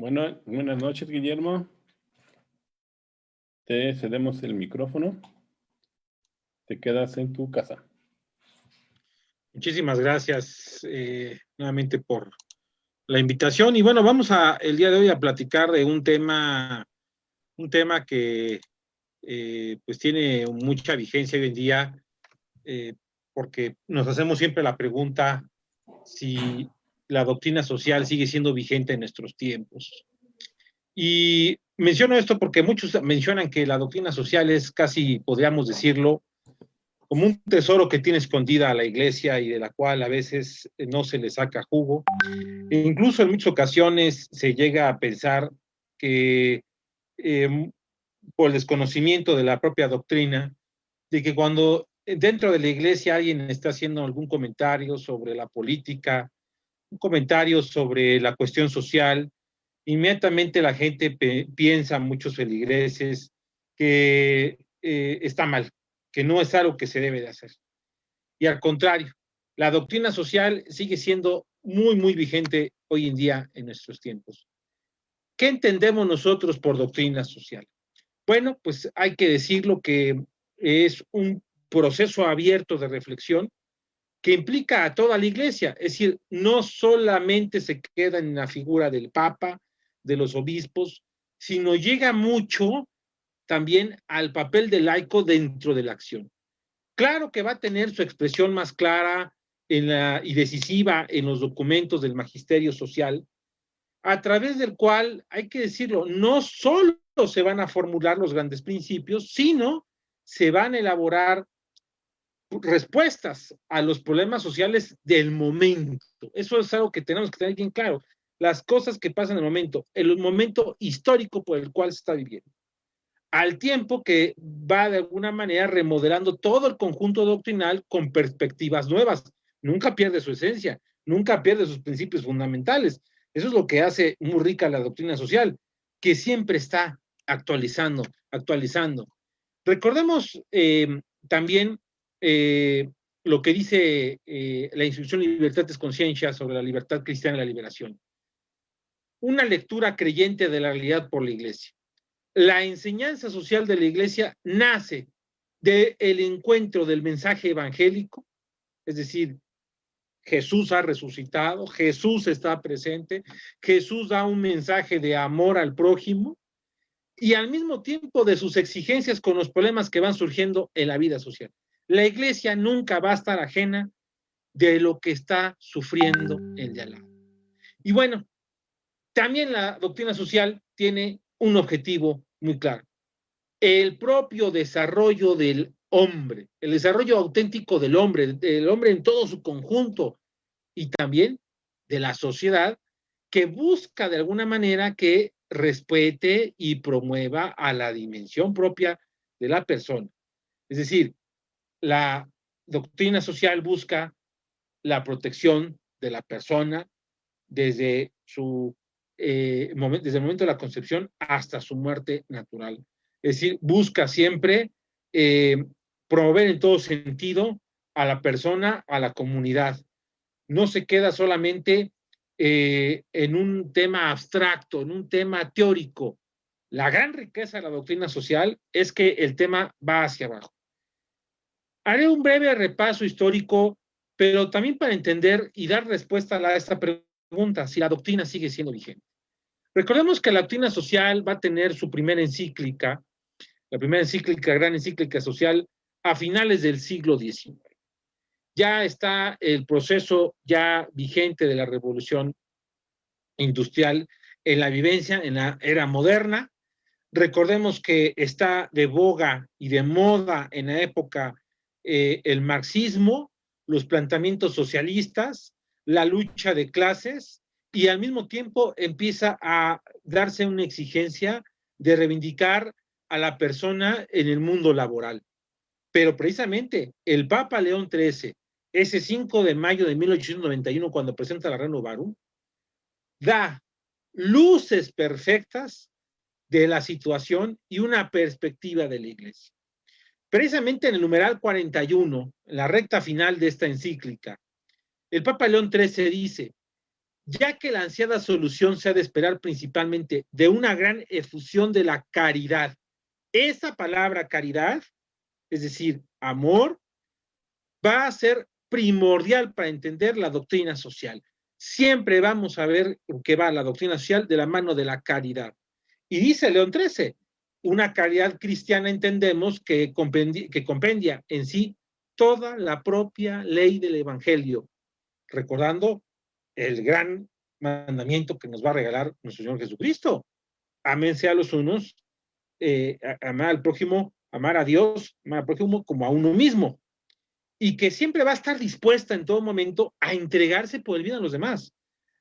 Bueno, buenas noches, Guillermo. Te cedemos el micrófono. Te quedas en tu casa. Muchísimas gracias nuevamente por la invitación. Y bueno, vamos el día de hoy a platicar de un tema que pues tiene mucha vigencia hoy en día, porque nos hacemos siempre la pregunta si la doctrina social sigue siendo vigente en nuestros tiempos. Y menciono esto porque muchos mencionan que la doctrina social es casi, podríamos decirlo, como un tesoro que tiene escondida a la iglesia y de la cual a veces no se le saca jugo. E incluso en muchas ocasiones se llega a pensar que por el desconocimiento de la propia doctrina, de que cuando dentro de la iglesia alguien está haciendo algún comentario sobre la política, un comentario sobre la cuestión social, inmediatamente la gente piensa, muchos feligreses, que está mal, que no es algo que se debe de hacer. Y al contrario, la doctrina social sigue siendo muy, muy vigente hoy en día en nuestros tiempos. ¿Qué entendemos nosotros por doctrina social? Bueno, pues hay que decirlo que es un proceso abierto de reflexión que implica a toda la iglesia, es decir, no solamente se queda en la figura del Papa, de los obispos, sino llega mucho también al papel del laico dentro de la acción. Claro que va a tener su expresión más clara y decisiva en los documentos del magisterio social, a través del cual, hay que decirlo, no solo se van a formular los grandes principios, sino se van a elaborar respuestas a los problemas sociales del momento. Eso es algo que tenemos que tener bien claro. Las cosas que pasan en el momento histórico por el cual se está viviendo. Al tiempo que va de alguna manera remodelando todo el conjunto doctrinal con perspectivas nuevas. Nunca pierde su esencia, nunca pierde sus principios fundamentales. Eso es lo que hace muy rica la doctrina social, que siempre está actualizando, actualizando. Recordemos también eh, lo que dice la instrucción Libertatis Conscientia sobre la libertad cristiana y la liberación. Una lectura creyente de la realidad por la iglesia. La enseñanza social de la iglesia nace del encuentro del mensaje evangélico, es decir, Jesús ha resucitado, Jesús está presente, Jesús da un mensaje de amor al prójimo y al mismo tiempo de sus exigencias con los problemas que van surgiendo en la vida social. La iglesia nunca va a estar ajena de lo que está sufriendo el de al lado. Y bueno, también la doctrina social tiene un objetivo muy claro. El propio desarrollo del hombre, el desarrollo auténtico del hombre en todo su conjunto y también de la sociedad que busca de alguna manera que respete y promueva a la dimensión propia de la persona. Es decir, la doctrina social busca la protección de la persona desde desde el momento de la concepción hasta su muerte natural. Es decir, busca siempre eh, promover en todo sentido a la persona, a la comunidad. No se queda solamente en un tema abstracto, en un tema teórico. La gran riqueza de la doctrina social es que el tema va hacia abajo. Haré un breve repaso histórico, pero también para entender y dar respuesta a esta pregunta, si la doctrina sigue siendo vigente. Recordemos que la doctrina social va a tener su primera encíclica, la primera encíclica, gran encíclica social, a finales del siglo XIX. Ya está el proceso ya vigente de la revolución industrial en la vivencia, en la era moderna. Recordemos que está de boga y de moda en la época el marxismo, los planteamientos socialistas, la lucha de clases y al mismo tiempo empieza a darse una exigencia de reivindicar a la persona en el mundo laboral. Pero precisamente el Papa León XIII, ese 5 de mayo de 1891, cuando presenta la Rerum Novarum, da luces perfectas de la situación y una perspectiva de la iglesia. Precisamente en el numeral 41, en la recta final de esta encíclica, el Papa León XIII dice, ya que la ansiada solución se ha de esperar principalmente de una gran efusión de la caridad. Esa palabra caridad, es decir, amor, va a ser primordial para entender la doctrina social. Siempre vamos a ver que va la doctrina social de la mano de la caridad. Y dice León XIII, una caridad cristiana entendemos que compendia en sí toda la propia ley del Evangelio, recordando el gran mandamiento que nos va a regalar nuestro Señor Jesucristo. Ámense a los unos, amar al prójimo, amar a Dios, amar al prójimo como a uno mismo. Y que siempre va a estar dispuesta en todo momento a entregarse por el bien a los demás.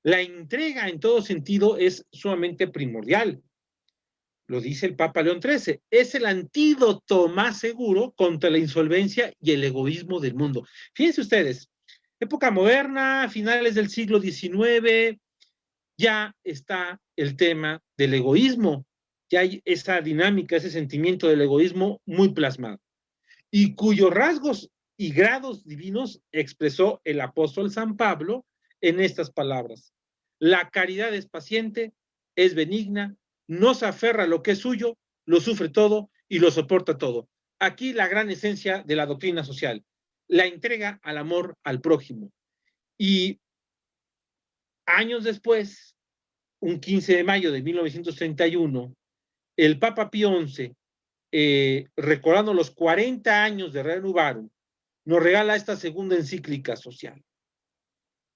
La entrega en todo sentido es sumamente primordial. Lo dice el Papa León XIII. Es el antídoto más seguro contra la insolvencia y el egoísmo del mundo. Fíjense ustedes, época moderna, finales del siglo XIX, ya está el tema del egoísmo. Ya hay esa dinámica, ese sentimiento del egoísmo muy plasmado. Y cuyos rasgos y grados divinos expresó el apóstol San Pablo en estas palabras. La caridad es paciente, es benigna, no se aferra a lo que es suyo, lo sufre todo y lo soporta todo. Aquí la gran esencia de la doctrina social, la entrega al amor al prójimo. Y años después, un 15 de mayo de 1931, el Papa Pío XI, recordando los 40 años de Renuvarum, nos regala esta segunda encíclica social,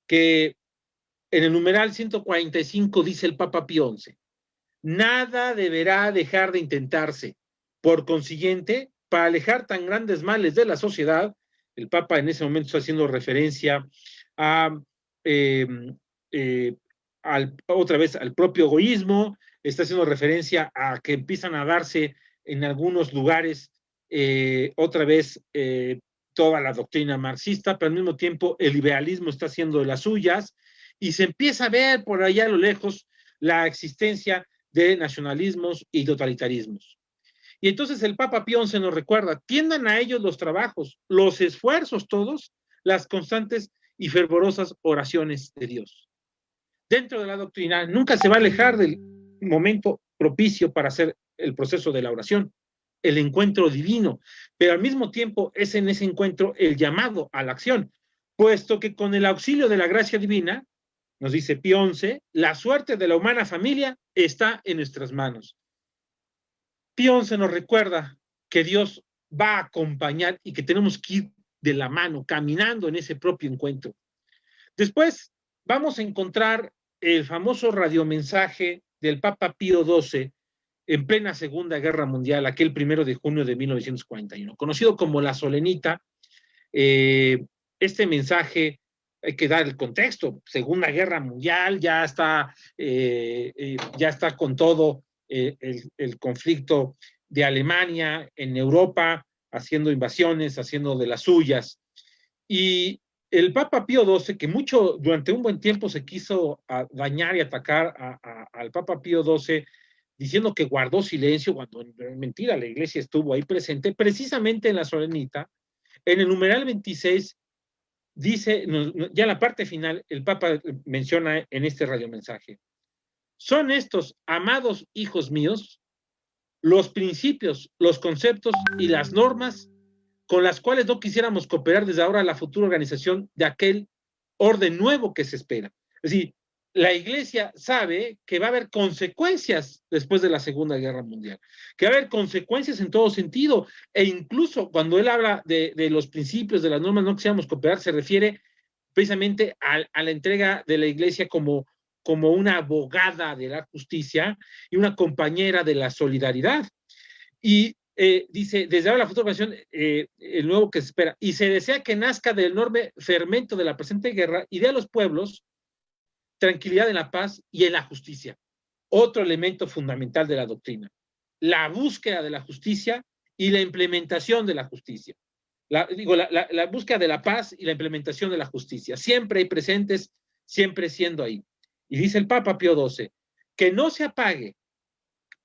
que en el numeral 145 dice el Papa Pío XI, nada deberá dejar de intentarse. Por consiguiente, para alejar tan grandes males de la sociedad, el Papa en ese momento está haciendo referencia a, otra vez, al propio egoísmo, está haciendo referencia a que empiezan a darse en algunos lugares, otra vez, toda la doctrina marxista, pero al mismo tiempo el liberalismo está haciendo de las suyas, y se empieza a ver por allá a lo lejos la existencia de nacionalismos y totalitarismos. Y entonces el Papa Pío XI nos recuerda, tiendan a ellos los trabajos, los esfuerzos todos, las constantes y fervorosas oraciones de Dios. Dentro de la doctrina nunca se va a alejar del momento propicio para hacer el proceso de la oración, el encuentro divino, pero al mismo tiempo es en ese encuentro el llamado a la acción, puesto que con el auxilio de la gracia divina, nos dice Pío XI, la suerte de la humana familia está en nuestras manos. Pío XI nos recuerda que Dios va a acompañar y que tenemos que ir de la mano, caminando en ese propio encuentro. Después vamos a encontrar el famoso radiomensaje del Papa Pío XII en plena Segunda Guerra Mundial, aquel 1 de junio de 1941, conocido como la Solenita. Este mensaje, hay que dar el contexto, Segunda Guerra Mundial, ya está con todo el conflicto de Alemania en Europa, haciendo invasiones, haciendo de las suyas. Y el Papa Pío XII, que durante un buen tiempo se quiso dañar y atacar al Papa Pío XII, diciendo que guardó silencio, cuando en mentira la iglesia estuvo ahí presente, precisamente en la Solenita, en el numeral 26, dice, ya en la parte final, el Papa menciona en este radiomensaje, son estos, amados hijos míos, los principios, los conceptos y las normas con las cuales no quisiéramos cooperar desde ahora a la futura organización de aquel orden nuevo que se espera. Es decir, la Iglesia sabe que va a haber consecuencias después de la Segunda Guerra Mundial, que va a haber consecuencias en todo sentido, e incluso cuando él habla de los principios, de las normas, no quisiéramos cooperar, se refiere precisamente a la entrega de la Iglesia como una abogada de la justicia y una compañera de la solidaridad. Y dice, desde ahora la futura organización, el nuevo que se espera, y se desea que nazca del enorme fermento de la presente guerra y de a los pueblos tranquilidad en la paz y en la justicia. Otro elemento fundamental de la doctrina, la búsqueda de la justicia y la implementación de la justicia. La búsqueda de la paz y la implementación de la justicia, siempre hay presentes, siempre siendo ahí. Y dice el Papa Pío XII, que no se apague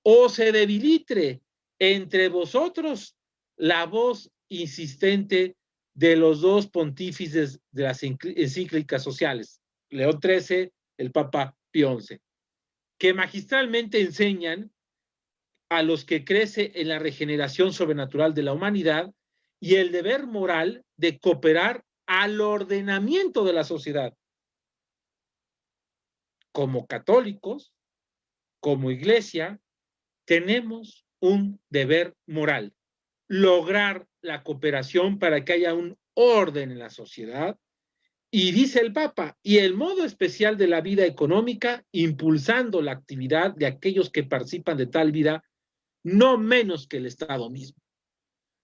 o se debilite entre vosotros la voz insistente de los dos pontífices de las encíclicas sociales, León XIII, el Papa Pío XI, que magistralmente enseñan a los que crece en la regeneración sobrenatural de la humanidad y el deber moral de cooperar al ordenamiento de la sociedad. Como católicos, como iglesia, tenemos un deber moral, lograr la cooperación para que haya un orden en la sociedad. Y dice el Papa, y el modo especial de la vida económica, impulsando la actividad de aquellos que participan de tal vida, no menos que el Estado mismo.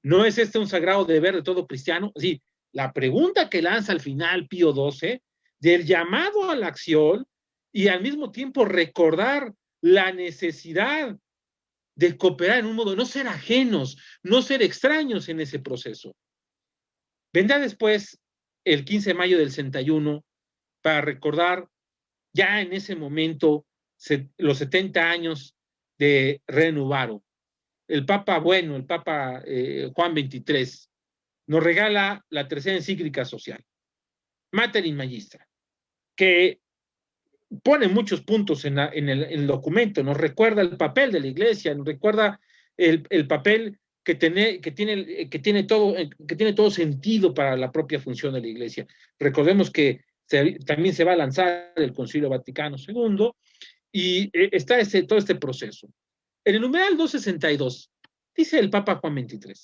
¿No es este un sagrado deber de todo cristiano? Sí, la pregunta que lanza al final Pío XII, del llamado a la acción y al mismo tiempo recordar la necesidad de cooperar en un modo, no ser ajenos, no ser extraños en ese proceso. Vendrá después el 15 de mayo del 61 para recordar ya en ese momento los 70 años de Renovaro. El Papa Juan XXIII, nos regala la tercera encíclica social, Mater in Magistra, que pone muchos puntos en el documento, nos recuerda el papel de la iglesia, nos recuerda el papel que tiene todo sentido para la propia función de la iglesia. Recordemos que también se va a lanzar el Concilio Vaticano II y está todo este proceso. En el numeral 262, dice el Papa Juan XXIII,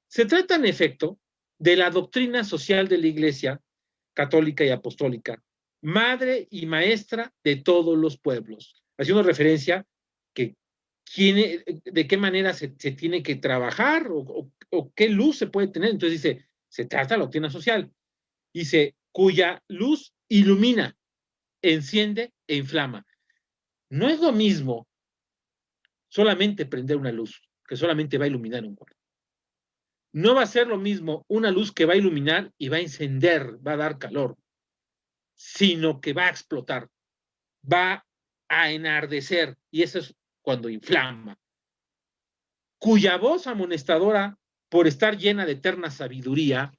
se trata en efecto de la doctrina social de la Iglesia católica y apostólica, madre y maestra de todos los pueblos, haciendo referencia que de qué manera se tiene que trabajar o qué luz se puede tener. Entonces dice, se trata de la doctrina social, dice, cuya luz ilumina, enciende e inflama. No es lo mismo solamente prender una luz, que solamente va a iluminar un cuarto. No va a ser lo mismo una luz que va a iluminar y va a encender, va a dar calor, sino que va a explotar, va a enardecer, y eso es cuando inflama. Cuya voz amonestadora, por estar llena de eterna sabiduría,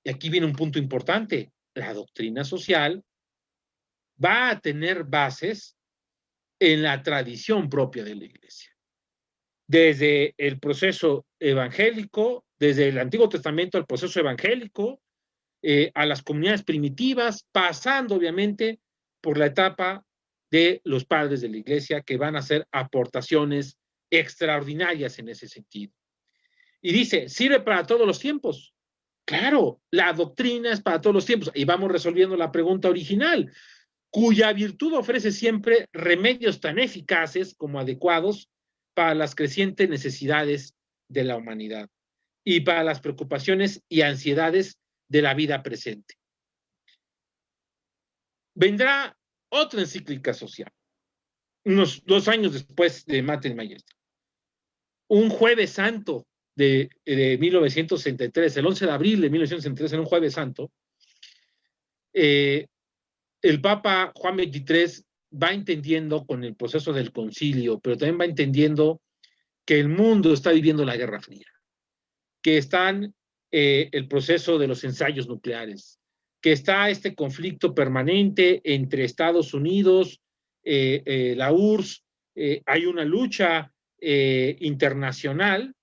y aquí viene un punto importante, la doctrina social va a tener bases en la tradición propia de la Iglesia. Desde el proceso evangélico, desde el Antiguo Testamento al proceso evangélico, a las comunidades primitivas, pasando obviamente por la etapa de los padres de la Iglesia, que van a hacer aportaciones extraordinarias en ese sentido. Y dice, ¿sirve para todos los tiempos? Claro, la doctrina es para todos los tiempos. Y vamos resolviendo la pregunta original, cuya virtud ofrece siempre remedios tan eficaces como adecuados para las crecientes necesidades de la humanidad y para las preocupaciones y ansiedades de la vida presente. Vendrá otra encíclica social, unos 2 años después de Mater Majestra. Un jueves santo de 1963, el 11 de abril de 1963, en un jueves santo, el Papa Juan XXIII va entendiendo con el proceso del concilio, pero también va entendiendo que el mundo está viviendo la Guerra Fría, que están el proceso de los ensayos nucleares, que está este conflicto permanente entre Estados Unidos, la URSS, hay una lucha internacional,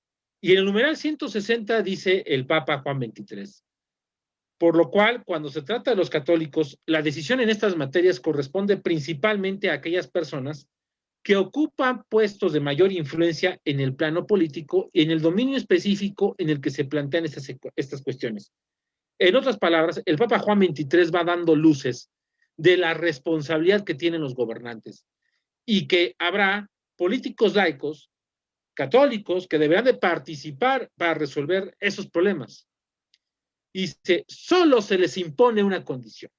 y en el numeral 160 dice el Papa Juan XXIII, por lo cual, cuando se trata de los católicos, la decisión en estas materias corresponde principalmente a aquellas personas que ocupan puestos de mayor influencia en el plano político y en el dominio específico en el que se plantean estas cuestiones. En otras palabras, el Papa Juan XXIII va dando luces de la responsabilidad que tienen los gobernantes y que habrá políticos laicos, católicos, que deberán de participar para resolver esos problemas. Y solo se les impone una condición,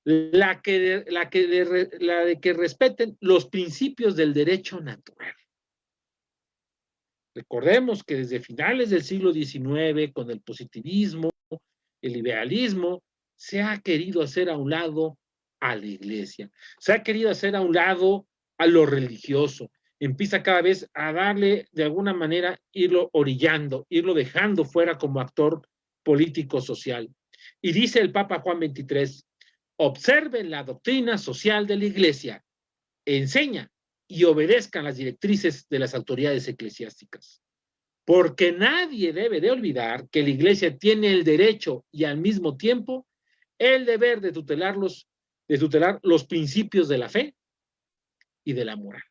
la de que respeten los principios del derecho natural. Recordemos que desde finales del siglo XIX, con el positivismo, el liberalismo, se ha querido hacer a un lado a la iglesia, se ha querido hacer a un lado a lo religioso, empieza cada vez a darle, de alguna manera, irlo orillando, irlo dejando fuera como actor político social. Y dice el Papa Juan XXIII, observen la doctrina social de la Iglesia, enseña y obedezcan las directrices de las autoridades eclesiásticas. Porque nadie debe de olvidar que la Iglesia tiene el derecho y al mismo tiempo el deber de tutelar los principios de la fe y de la moral.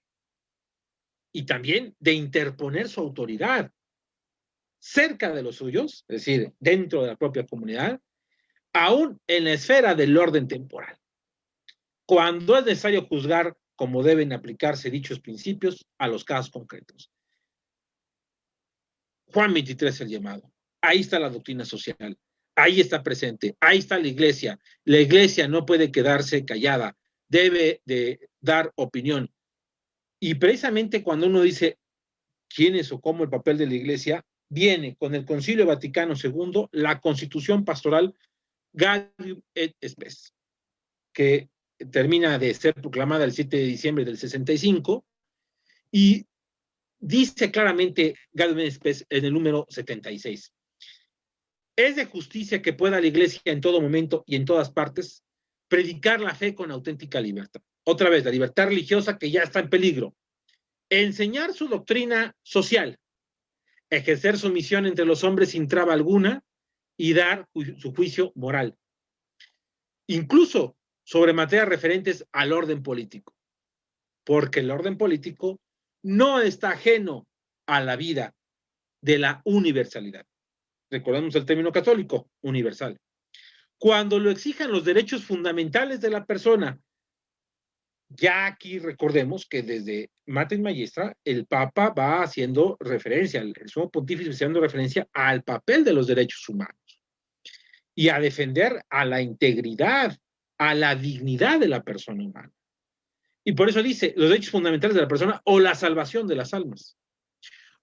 Y también de interponer su autoridad cerca de los suyos, es decir, dentro de la propia comunidad, aún en la esfera del orden temporal, cuando es necesario juzgar cómo deben aplicarse dichos principios a los casos concretos. Juan 23, el llamado. Ahí está la doctrina social. Ahí está presente. Ahí está la iglesia. La iglesia no puede quedarse callada. Debe de dar opinión. Y precisamente cuando uno dice quién es o cómo el papel de la iglesia, viene con el Concilio Vaticano II la Constitución Pastoral Gaudium et Spes, que termina de ser proclamada el 7 de diciembre del 65 y dice claramente Gaudium et Spes en el número 76. Es de justicia que pueda la iglesia en todo momento y en todas partes predicar la fe con auténtica libertad. Otra vez, la libertad religiosa que ya está en peligro. Enseñar su doctrina social, ejercer su misión entre los hombres sin traba alguna y dar su juicio moral. Incluso sobre materias referentes al orden político, porque el orden político no está ajeno a la vida de la universalidad. Recordemos el término católico, universal. Cuando lo exijan los derechos fundamentales de la persona, ya aquí recordemos que desde Mater Magistra el Papa va haciendo referencia, el sumo pontífice haciendo referencia al papel de los derechos humanos y a defender a la integridad, a la dignidad de la persona humana. Y por eso dice los derechos fundamentales de la persona o la salvación de las almas,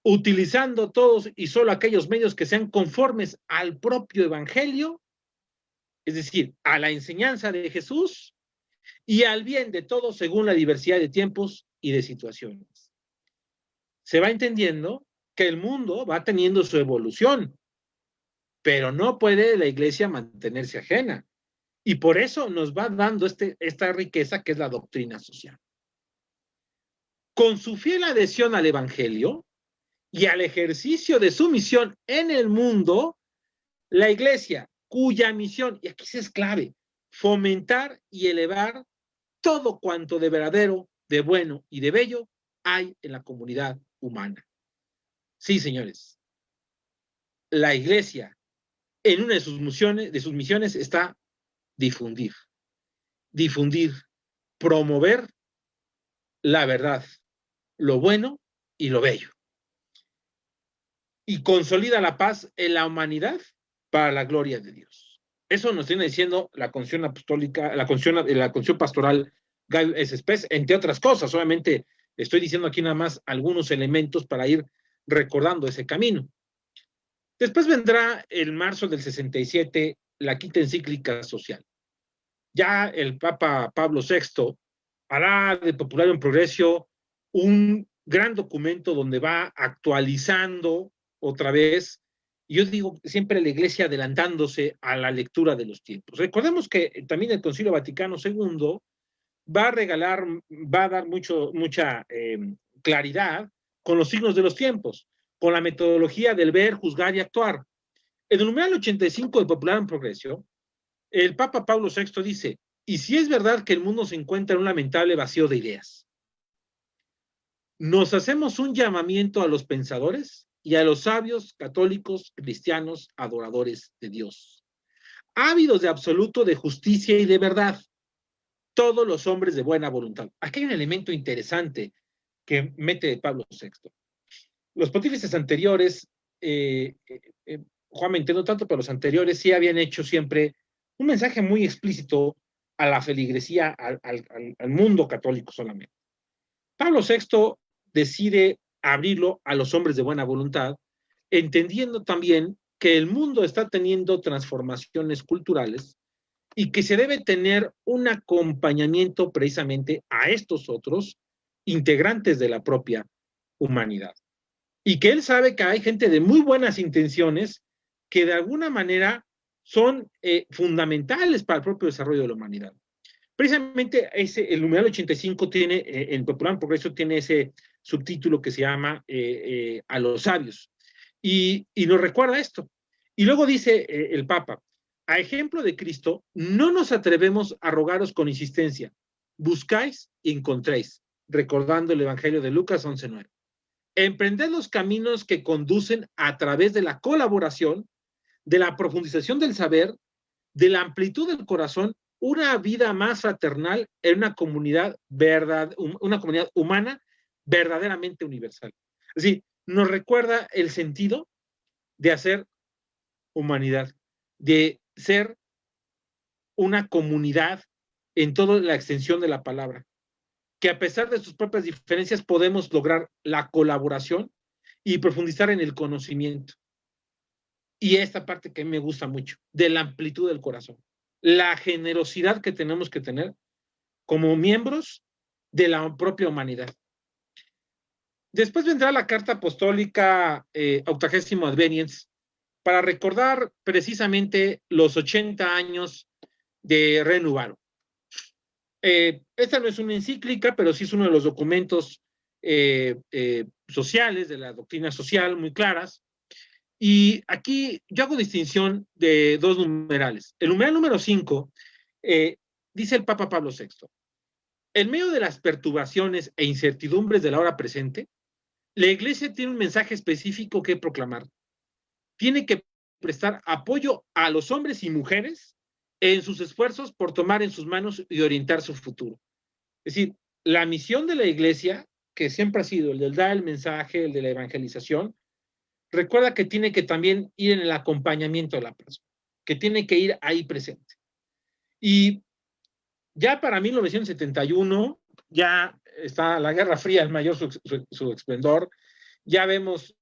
utilizando todos y solo aquellos medios que sean conformes al propio evangelio, es decir, a la enseñanza de Jesús y al bien de todos según la diversidad de tiempos y de situaciones. Se va entendiendo que el mundo va teniendo su evolución, pero no puede la iglesia mantenerse ajena. Y por eso nos va dando esta riqueza que es la doctrina social. Con su fiel adhesión al evangelio y al ejercicio de su misión en el mundo, la iglesia, cuya misión, y aquí es clave, fomentar y elevar todo cuanto de verdadero, de bueno y de bello hay en la comunidad humana. Sí, señores, la iglesia en una de sus misiones está difundir, promover la verdad, lo bueno y lo bello. Y consolida la paz en la humanidad para la gloria de Dios. Eso nos viene diciendo la Concesión Apostólica, la Concesión Pastoral Gaudium et Spes, entre otras cosas. Solamente estoy diciendo aquí nada más algunos elementos para ir recordando ese camino. Después vendrá el marzo del 67 la quinta encíclica social. Ya el Papa Pablo VI hará de Popularium Progressio un gran documento donde va actualizando otra vez. Yo digo siempre la iglesia adelantándose a la lectura de los tiempos. Recordemos que también el Concilio Vaticano II va a dar mucha claridad con los signos de los tiempos, con la metodología del ver, juzgar y actuar. En el numeral 85 del Popularium Progressio, el Papa Pablo VI dice: y si es verdad que el mundo se encuentra en un lamentable vacío de ideas, nos hacemos un llamamiento a los pensadores y a los sabios católicos, cristianos, adoradores de Dios, ávidos de absoluto de justicia y de verdad, todos los hombres de buena voluntad. Aquí hay un elemento interesante que mete Pablo VI. Los pontífices anteriores, Juan XX no tanto, pero los anteriores sí habían hecho siempre un mensaje muy explícito a la feligresía, al mundo católico solamente. Pablo VI decide abrirlo a los hombres de buena voluntad, entendiendo también que el mundo está teniendo transformaciones culturales y que se debe tener un acompañamiento precisamente a estos otros integrantes de la propia humanidad. Y que él sabe que hay gente de muy buenas intenciones que de alguna manera son fundamentales para el propio desarrollo de la humanidad. Precisamente el numeral 85 tiene, en Popular Progreso, tiene ese subtítulo que se llama A los sabios. Y nos recuerda esto. Y luego dice el Papa, a ejemplo de Cristo, no nos atrevemos a rogaros con insistencia. Buscáis y encontréis, recordando el Evangelio de Lucas 11:9. Emprended los caminos que conducen a través de la colaboración, de la profundización del saber, de la amplitud del corazón, una vida más fraternal en una comunidad humana verdaderamente universal. Es decir, nos recuerda el sentido de hacer humanidad, de ser una comunidad en toda la extensión de la palabra, que a pesar de sus propias diferencias podemos lograr la colaboración y profundizar en el conocimiento. Y esta parte que me gusta mucho, de la amplitud del corazón, la generosidad que tenemos que tener como miembros de la propia humanidad. Después vendrá la carta apostólica 80 Adveniens para recordar precisamente los 80 años de Renovaro. Esta no es una encíclica, pero sí es uno de los documentos sociales, de la doctrina social, muy claras. Y aquí yo hago distinción de dos numerales. El numeral número 5 dice el Papa Pablo VI, en medio de las perturbaciones e incertidumbres de la hora presente, la Iglesia tiene un mensaje específico que proclamar. Tiene que prestar apoyo a los hombres y mujeres en sus esfuerzos por tomar en sus manos y orientar su futuro. Es decir, la misión de la Iglesia, que siempre ha sido el de dar el mensaje, el de la evangelización, recuerda que tiene que también ir en el acompañamiento de la persona, que tiene que ir ahí presente. Y ya para 1971, ya está la Guerra Fría en mayor su esplendor, ya vemos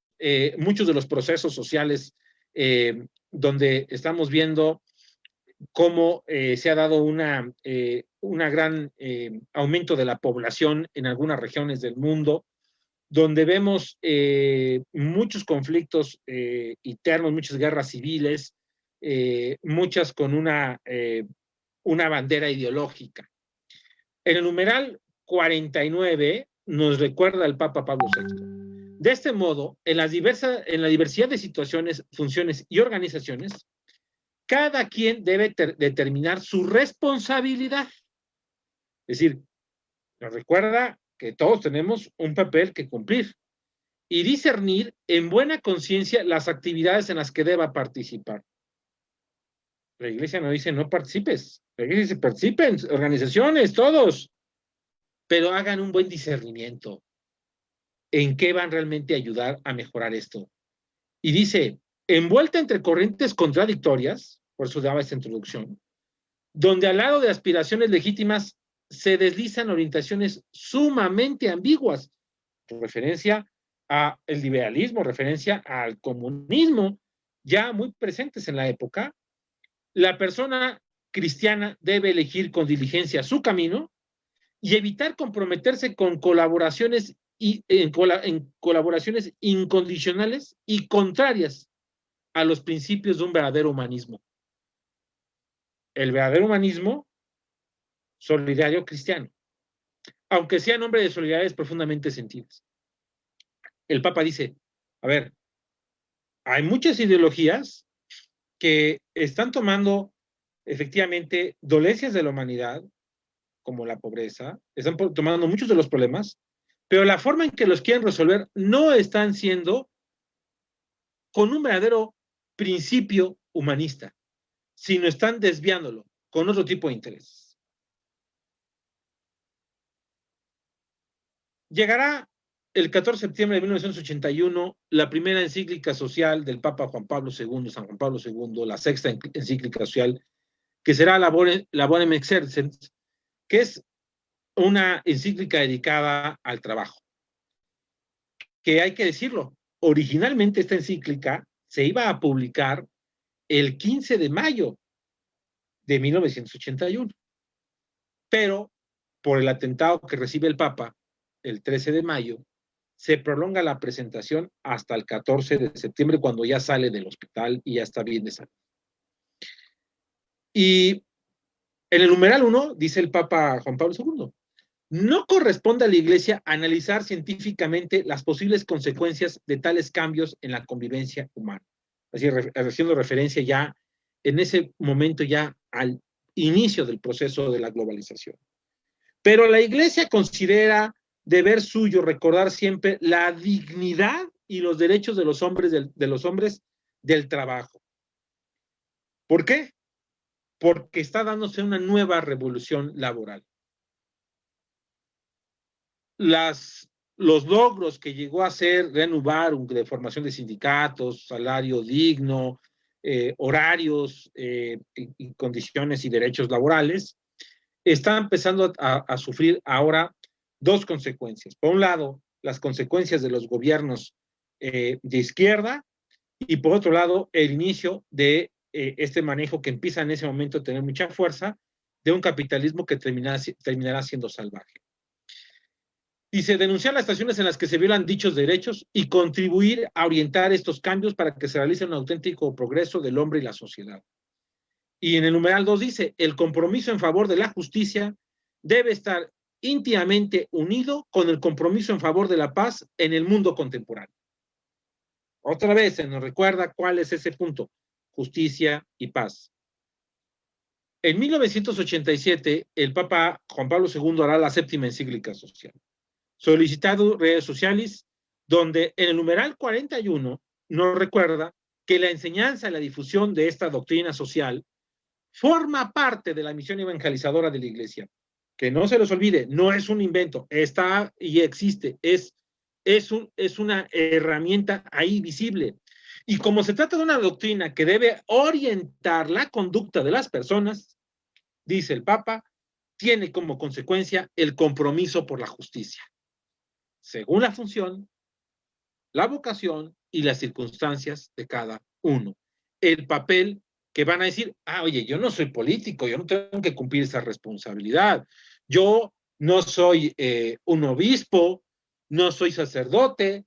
muchos de los procesos sociales donde estamos viendo cómo se ha dado una gran aumento de la población en algunas regiones del mundo, donde vemos muchos conflictos internos, muchas guerras civiles, muchas con una bandera ideológica. En el numeral 49 nos recuerda el Papa Pablo VI. De este modo, en la diversidad de situaciones, funciones y organizaciones, cada quien debe determinar su responsabilidad. Es decir, nos recuerda que todos tenemos un papel que cumplir y discernir en buena conciencia las actividades en las que deba participar. La Iglesia no dice no participes, la Iglesia dice participen, organizaciones, todos, pero hagan un buen discernimiento en qué van realmente a ayudar a mejorar esto. Y dice, envuelta entre corrientes contradictorias, por eso daba esta introducción, donde al lado de aspiraciones legítimas se deslizan orientaciones sumamente ambiguas, referencia al liberalismo, referencia al comunismo, ya muy presentes en la época, la persona cristiana debe elegir con diligencia su camino y evitar comprometerse con colaboraciones en colaboraciones incondicionales y contrarias a los principios de un verdadero humanismo. El verdadero humanismo solidario cristiano, aunque sea nombre de solidaridades profundamente sentidas. El Papa dice, a ver, hay muchas ideologías que están tomando efectivamente dolencias de la humanidad, como la pobreza, están tomando muchos de los problemas, pero la forma en que los quieren resolver no están siendo con un verdadero principio humanista, sino están desviándolo con otro tipo de intereses. Llegará el 14 de septiembre de 1981 la primera encíclica social del Papa Juan Pablo II, San Juan Pablo II, la sexta encíclica social, que será Laborem Exercens, que es una encíclica dedicada al trabajo. Que hay que decirlo, originalmente esta encíclica se iba a publicar el 15 de mayo de 1981, pero por el atentado que recibe el Papa el 13 de mayo, se prolonga la presentación hasta el 14 de septiembre, cuando ya sale del hospital y ya está bien de salud. Y en el numeral 1 dice el Papa Juan Pablo II, no corresponde a la Iglesia analizar científicamente las posibles consecuencias de tales cambios en la convivencia humana. Así, haciendo referencia ya en ese momento ya al inicio del proceso de la globalización. Pero la Iglesia considera deber suyo recordar siempre la dignidad y los derechos de los hombres del trabajo. ¿Por qué? Porque está dándose una nueva revolución laboral. Los logros que llegó a ser renovar de formación de sindicatos, salario digno, horarios y condiciones y derechos laborales, está empezando a sufrir ahora dos consecuencias. Por un lado, las consecuencias de los gobiernos de izquierda y por otro lado, el inicio de este manejo que empieza en ese momento a tener mucha fuerza de un capitalismo que terminará siendo salvaje. Dice, denunciar las estaciones en las que se violan dichos derechos y contribuir a orientar estos cambios para que se realice un auténtico progreso del hombre y la sociedad. Y en el numeral 2 dice, el compromiso en favor de la justicia debe estar íntimamente unido con el compromiso en favor de la paz en el mundo contemporáneo. Otra vez se nos recuerda cuál es ese punto, justicia y paz. En 1987, el Papa Juan Pablo II hará la séptima encíclica social. Solicitado redes sociales, donde en el numeral 41 nos recuerda que la enseñanza y la difusión de esta doctrina social forma parte de la misión evangelizadora de la Iglesia. Que no se les olvide, no es un invento, está y existe, es una herramienta ahí visible. Y como se trata de una doctrina que debe orientar la conducta de las personas, dice el Papa, tiene como consecuencia el compromiso por la justicia, según la función, la vocación y las circunstancias de cada uno. El papel que van a decir, oye, yo no soy político, yo no tengo que cumplir esa responsabilidad, yo no soy un obispo, no soy sacerdote,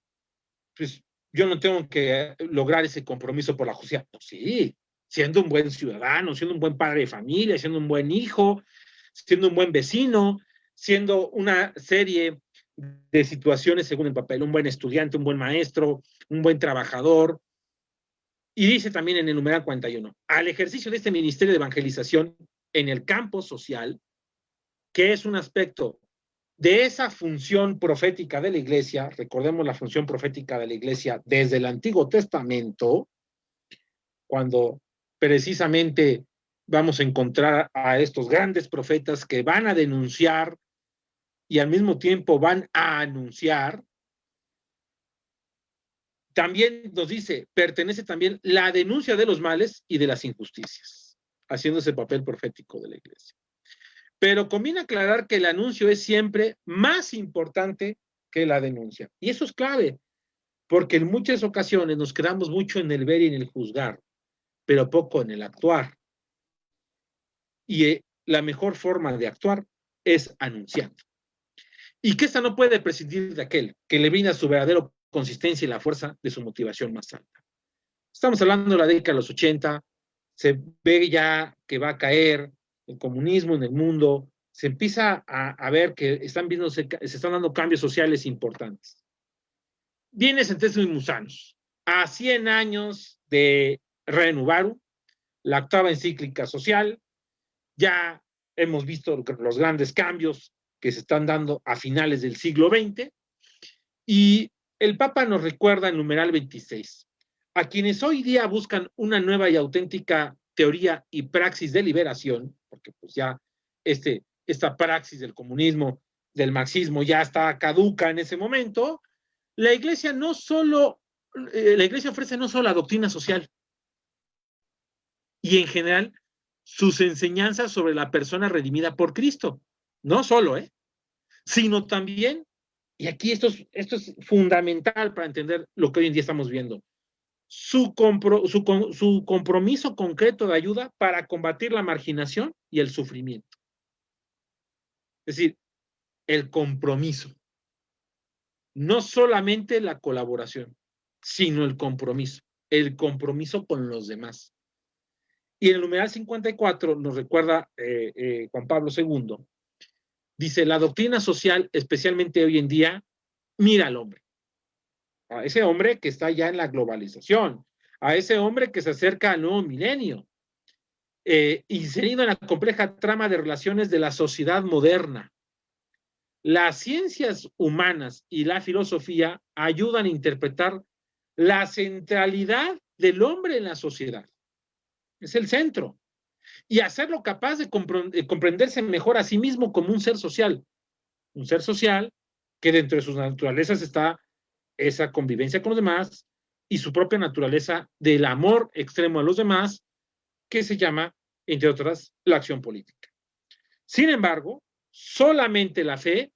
pues yo no tengo que lograr ese compromiso por la justicia. Pues sí, siendo un buen ciudadano, siendo un buen padre de familia, siendo un buen hijo, siendo un buen vecino, siendo una serie de situaciones según el papel, un buen estudiante, un buen maestro, un buen trabajador. Y dice también en el numeral 41, al ejercicio de este ministerio de evangelización en el campo social, que es un aspecto de esa función profética de la Iglesia, recordemos la función profética de la Iglesia desde el Antiguo Testamento, cuando precisamente vamos a encontrar a estos grandes profetas que van a denunciar y al mismo tiempo van a anunciar. También nos dice, pertenece también la denuncia de los males y de las injusticias, haciendo ese papel profético de la Iglesia. Pero conviene aclarar que el anuncio es siempre más importante que la denuncia. Y eso es clave, porque en muchas ocasiones nos quedamos mucho en el ver y en el juzgar, pero poco en el actuar. Y la mejor forma de actuar es anunciando. Y que esta no puede prescindir de aquel que le brinda su verdadera consistencia y la fuerza de su motivación más alta. Estamos hablando de la década de los 80, se ve ya que va a caer el comunismo en el mundo, se empieza a ver que se están dando cambios sociales importantes. Viene Centésimo Musanos, a 100 años de Renovaru, la octava encíclica social, ya hemos visto los grandes cambios que se están dando a finales del siglo XX, y el Papa nos recuerda en numeral 26, a quienes hoy día buscan una nueva y auténtica teoría y praxis de liberación, porque pues ya esta praxis del comunismo, del marxismo ya está caduca en ese momento, la Iglesia ofrece no solo la doctrina social y en general sus enseñanzas sobre la persona redimida por Cristo, no solo, sino también, y aquí esto es fundamental para entender lo que hoy en día estamos viendo, su compromiso concreto de ayuda para combatir la marginación y el sufrimiento. Es decir, el compromiso. No solamente la colaboración, sino el compromiso con los demás. Y en el numeral 54 nos recuerda Juan Pablo II, dice, la doctrina social, especialmente hoy en día, mira al hombre. A ese hombre que está ya en la globalización, a ese hombre que se acerca al nuevo milenio, inserido en la compleja trama de relaciones de la sociedad moderna. Las ciencias humanas y la filosofía ayudan a interpretar la centralidad del hombre en la sociedad. Es el centro. Y hacerlo capaz de comprenderse mejor a sí mismo como un ser social. Un ser social que dentro de sus naturalezas está esa convivencia con los demás y su propia naturaleza del amor extremo a los demás, que se llama, entre otras, la acción política. Sin embargo, solamente la fe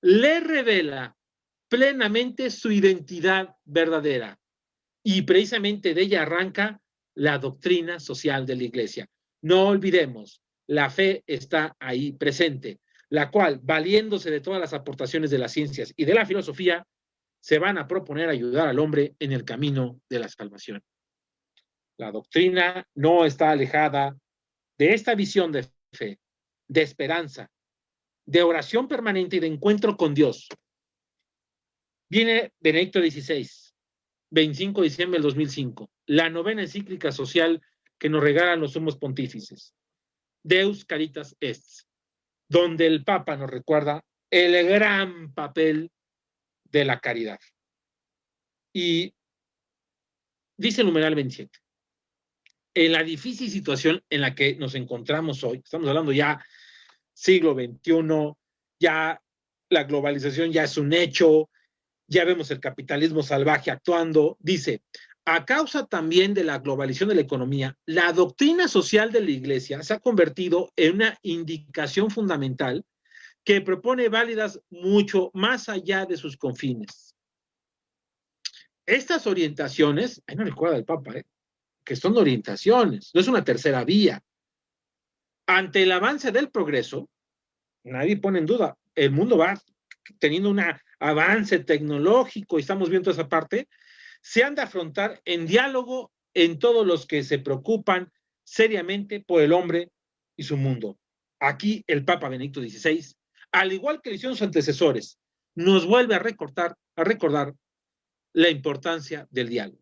le revela plenamente su identidad verdadera y precisamente de ella arranca la doctrina social de la Iglesia. No olvidemos, la fe está ahí presente, la cual, valiéndose de todas las aportaciones de las ciencias y de la filosofía, se van a proponer ayudar al hombre en el camino de la salvación. La doctrina no está alejada de esta visión de fe, de esperanza, de oración permanente y de encuentro con Dios. Viene Benedicto XVI, 25 de diciembre del 2005, la novena encíclica social que nos regalan los sumos pontífices, Deus Caritas Est, donde el Papa nos recuerda el gran papel de la caridad. Y dice el numeral 27, en la difícil situación en la que nos encontramos hoy, estamos hablando ya siglo XXI, ya la globalización ya es un hecho, ya vemos el capitalismo salvaje actuando, dice, a causa también de la globalización de la economía, la doctrina social de la Iglesia se ha convertido en una indicación fundamental que propone válidas mucho más allá de sus confines. Estas orientaciones, ahí no recuerda el Papa, que son orientaciones, no es una tercera vía. Ante el avance del progreso, nadie pone en duda, el mundo va teniendo un avance tecnológico y estamos viendo esa parte, se han de afrontar en diálogo en todos los que se preocupan seriamente por el hombre y su mundo. Aquí el Papa Benedicto XVI, al igual que le hicieron sus antecesores, nos vuelve a recordar la importancia del diálogo.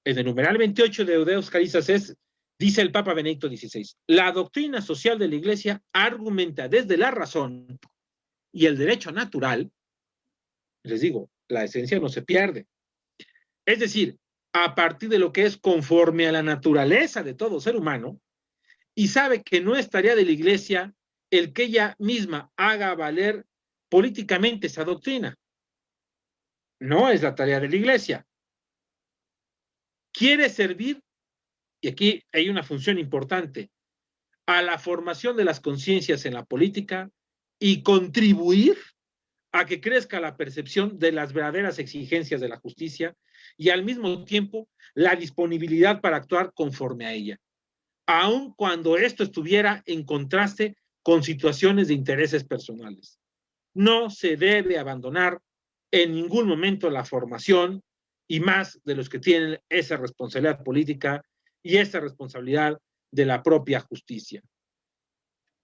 En el numeral 28 de Deus Caritas Est, dice el Papa Benedicto XVI, la doctrina social de la Iglesia argumenta desde la razón y el derecho natural, les digo, la esencia no se pierde. Es decir, a partir de lo que es conforme a la naturaleza de todo ser humano, y sabe que no es tarea de la Iglesia el que ella misma haga valer políticamente esa doctrina. No es la tarea de la Iglesia. Quiere servir, y aquí hay una función importante, a la formación de las conciencias en la política y contribuir a que crezca la percepción de las verdaderas exigencias de la justicia y al mismo tiempo la disponibilidad para actuar conforme a ella, aun cuando esto estuviera en contraste con situaciones de intereses personales. No se debe abandonar en ningún momento la formación y más de los que tienen esa responsabilidad política y esa responsabilidad de la propia justicia.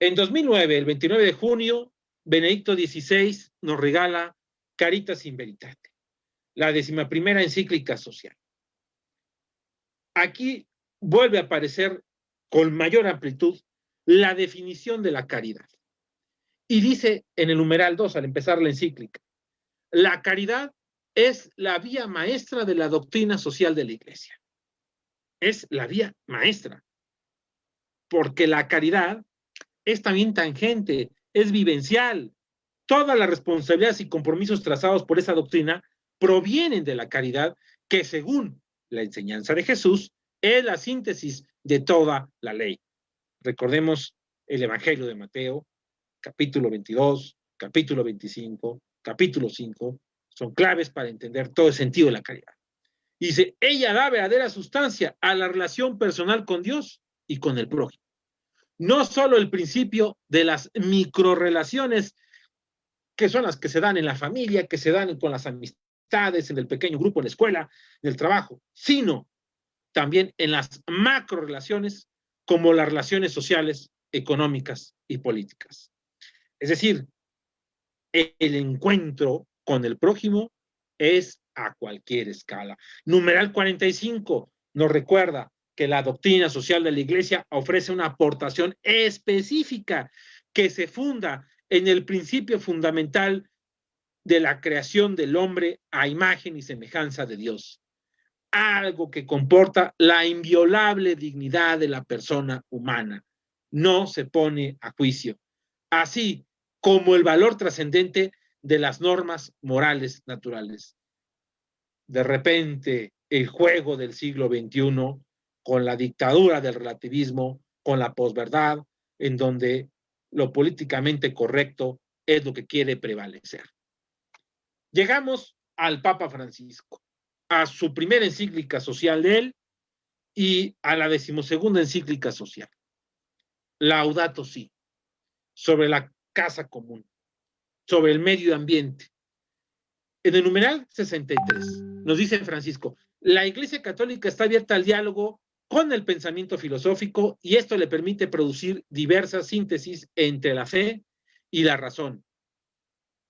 En 2009, el 29 de junio, Benedicto XVI nos regala Caritas in Veritate, la 11ª encíclica social. Aquí vuelve a aparecer con mayor amplitud la definición de la caridad. Y dice en el numeral 2, al empezar la encíclica, la caridad es la vía maestra de la doctrina social de la Iglesia. Es la vía maestra, porque la caridad es también tangente, es vivencial. Todas las responsabilidades y compromisos trazados por esa doctrina provienen de la caridad, que según la enseñanza de Jesús, es la síntesis de toda la ley. Recordemos el Evangelio de Mateo, capítulo 22, capítulo 25, capítulo 5, son claves para entender todo el sentido de la caridad. Dice, ella da verdadera sustancia a la relación personal con Dios y con el prójimo. No solo el principio de las microrelaciones, que son las que se dan en la familia, que se dan con las amistades, en el pequeño grupo, en la escuela, en el trabajo, sino también en las macrorelaciones como las relaciones sociales, económicas y políticas. Es decir, el encuentro con el prójimo es a cualquier escala. Numeral 45 nos recuerda que la doctrina social de la Iglesia ofrece una aportación específica que se funda en el principio fundamental de la creación del hombre a imagen y semejanza de Dios, algo que comporta la inviolable dignidad de la persona humana. No se pone a juicio, así como el valor trascendente de las normas morales naturales. De repente, el juego del siglo XXI, con la dictadura del relativismo, con la posverdad, en donde lo políticamente correcto es lo que quiere prevalecer. Llegamos al Papa Francisco, a su primera encíclica social de él y a la 12ª encíclica social, Laudato Si, sobre la casa común, sobre el medio ambiente. En el numeral 63 nos dice Francisco, la Iglesia Católica está abierta al diálogo con el pensamiento filosófico y esto le permite producir diversas síntesis entre la fe y la razón.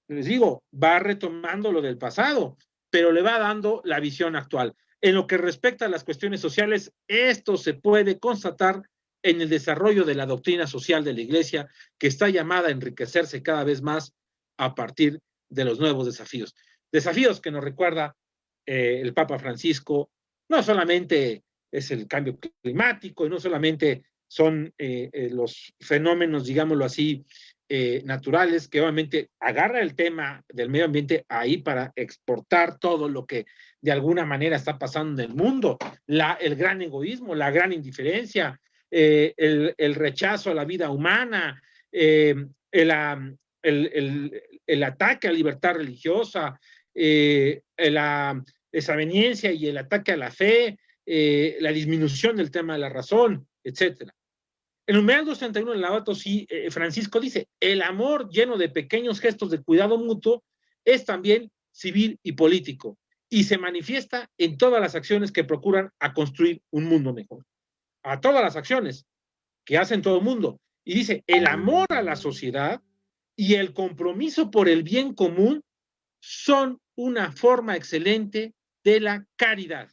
Les digo, va retomando lo del pasado, pero le va dando la visión actual. En lo que respecta a las cuestiones sociales, esto se puede constatar en el desarrollo de la doctrina social de la Iglesia, que está llamada a enriquecerse cada vez más a partir de los nuevos desafíos. Desafíos que nos recuerda el Papa Francisco, no solamente es el cambio climático y no solamente son los fenómenos, digámoslo así, naturales, que obviamente agarra el tema del medio ambiente ahí para exportar todo lo que de alguna manera está pasando en el mundo, el gran egoísmo, la gran indiferencia, el rechazo a la vida humana, el ataque a la libertad religiosa, la desaveniencia y el ataque a la fe, la disminución del tema de la razón, etcétera. En el numeral 231 del Laudato Si, Francisco dice, el amor lleno de pequeños gestos de cuidado mutuo es también civil y político y se manifiesta en todas las acciones que procuran a construir un mundo mejor. A todas las acciones que hacen todo el mundo. Y dice, el amor a la sociedad y el compromiso por el bien común son una forma excelente de la caridad,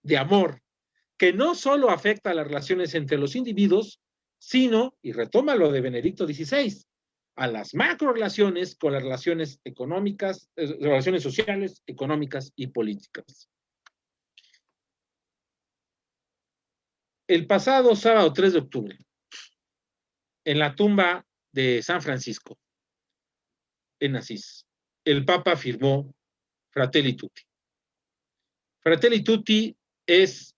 de amor, que no solo afecta a las relaciones entre los individuos, sino, y retoma lo de Benedicto XVI, a las macrorelaciones con las relaciones económicas, relaciones sociales, económicas y políticas. El pasado sábado 3 de octubre, en la tumba de San Francisco, en Asís, el Papa firmó Fratelli Tutti. Fratelli Tutti es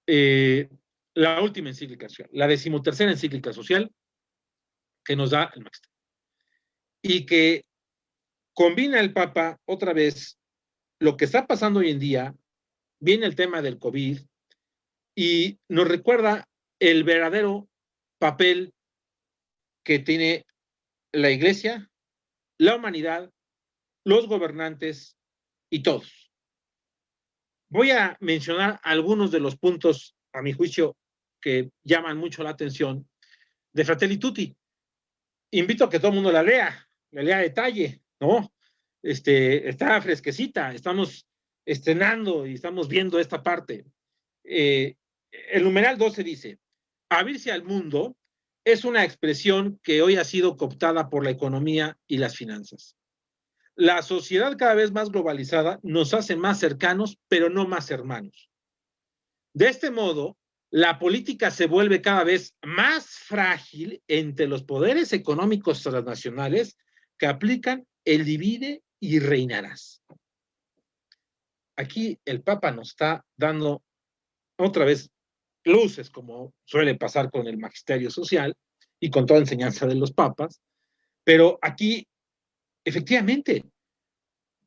la última encíclica social, la 13ª encíclica social que nos da el Maestro. Y que combina el Papa otra vez lo que está pasando hoy en día, viene el tema del COVID y nos recuerda el verdadero papel que tiene la Iglesia, la humanidad, los gobernantes y todos. Voy a mencionar algunos de los puntos, a mi juicio, que llaman mucho la atención de Fratelli Tutti. Invito a que todo el mundo la lea a detalle, ¿no? Está fresquecita, estamos estrenando y estamos viendo esta parte. El numeral 12 dice, abrirse al mundo es una expresión que hoy ha sido cooptada por la economía y las finanzas. La sociedad cada vez más globalizada nos hace más cercanos, pero no más hermanos. De este modo, la política se vuelve cada vez más frágil entre los poderes económicos transnacionales que aplican el divide y reinarás. Aquí el Papa nos está dando otra vez luces, como suele pasar con el magisterio social y con toda enseñanza de los papas, pero aquí, efectivamente,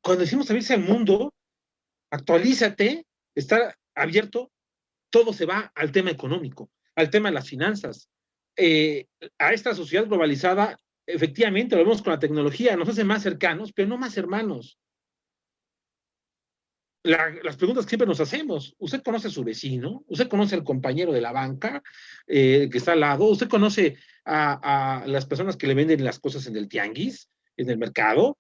cuando decimos abrirse al mundo, actualízate, estar abierto, todo se va al tema económico, al tema de las finanzas. A esta sociedad globalizada, efectivamente, lo vemos con la tecnología, nos hace más cercanos, pero no más hermanos. las preguntas que siempre nos hacemos. ¿Usted conoce a su vecino? ¿Usted conoce al compañero de la banca que está al lado? ¿Usted conoce a las personas que le venden las cosas en el tianguis, en el mercado?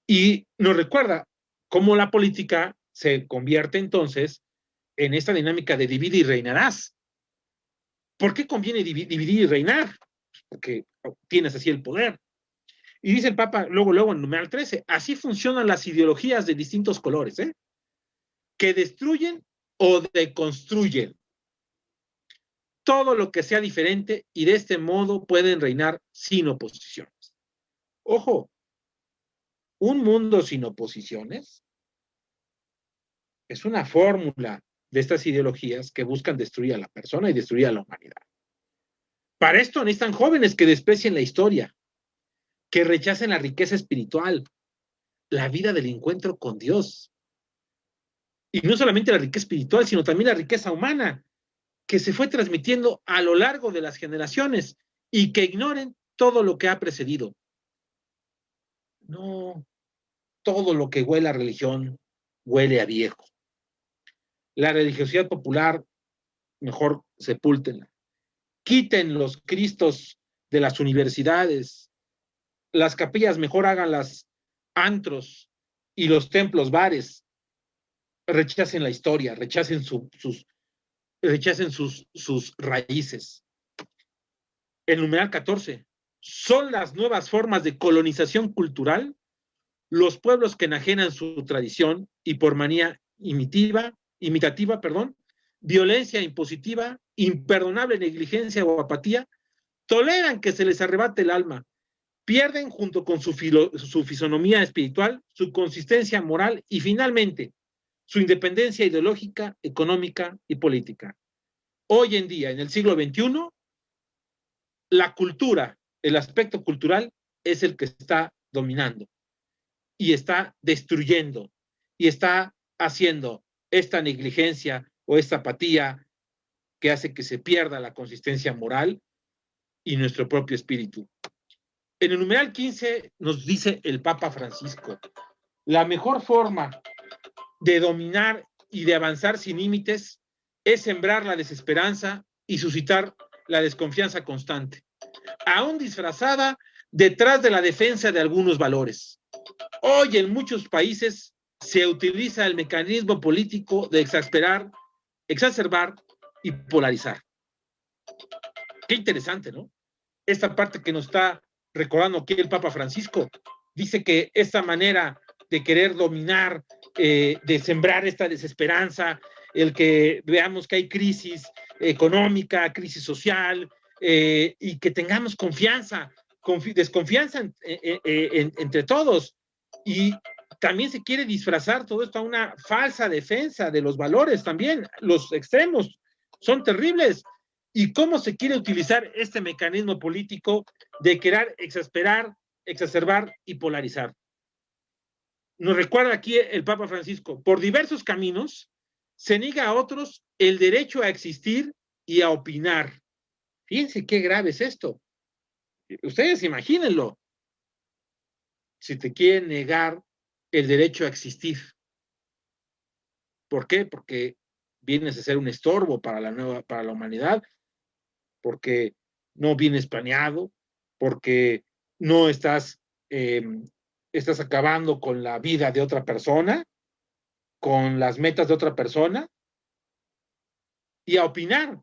Y nos recuerda cómo la política se convierte entonces en esta dinámica de divide y reinarás. ¿Por qué conviene dividir y reinar? Porque tienes así el poder. Y dice el Papa luego en numeral 13, así funcionan las ideologías de distintos colores, que destruyen o deconstruyen todo lo que sea diferente y de este modo pueden reinar sin oposiciones. Ojo, un mundo sin oposiciones es una fórmula de estas ideologías que buscan destruir a la persona y destruir a la humanidad. Para esto necesitan jóvenes que desprecien la historia, que rechacen la riqueza espiritual, la vida del encuentro con Dios. Y no solamente la riqueza espiritual, sino también la riqueza humana, que se fue transmitiendo a lo largo de las generaciones y que ignoren todo lo que ha precedido. No, todo lo que huele a religión huele a viejo. La religiosidad popular, mejor sepúltenla. Quiten los cristos de las universidades, las capillas mejor háganlas antros y los templos bares. Rechacen la historia, rechacen sus raíces. El numeral 14. Son las nuevas formas de colonización cultural los pueblos que enajenan su tradición y por manía imitativa, violencia impositiva, imperdonable negligencia o apatía, toleran que se les arrebate el alma, pierden junto con su fisonomía espiritual, su consistencia moral y finalmente su independencia ideológica, económica y política. Hoy en día, en el siglo XXI, la cultura, el aspecto cultural es el que está dominando y está destruyendo y está haciendo esta negligencia o esta apatía que hace que se pierda la consistencia moral y nuestro propio espíritu. En el numeral 15 nos dice el Papa Francisco, la mejor forma de dominar y de avanzar sin límites es sembrar la desesperanza y suscitar la desconfianza constante, aún disfrazada detrás de la defensa de algunos valores. Hoy en muchos países se utiliza el mecanismo político de exacerbar y polarizar. Qué interesante, ¿no? Esta parte que nos está recordando aquí el Papa Francisco, dice que esta manera de querer dominar, de sembrar esta desesperanza, el que veamos que hay crisis económica, crisis social, y que tengamos desconfianza entre todos. Y también se quiere disfrazar todo esto a una falsa defensa de los valores también. Los extremos son terribles. ¿Y cómo se quiere utilizar este mecanismo político de querer exasperar, exacerbar y polarizar? Nos recuerda aquí el Papa Francisco, por diversos caminos se niega a otros el derecho a existir y a opinar. Fíjense qué grave es esto. Ustedes imagínenlo. Si te quieren negar el derecho a existir. ¿Por qué? Porque vienes a ser un estorbo para la humanidad, porque no vienes planeado, porque no estás acabando con la vida de otra persona, con las metas de otra persona, y a opinar.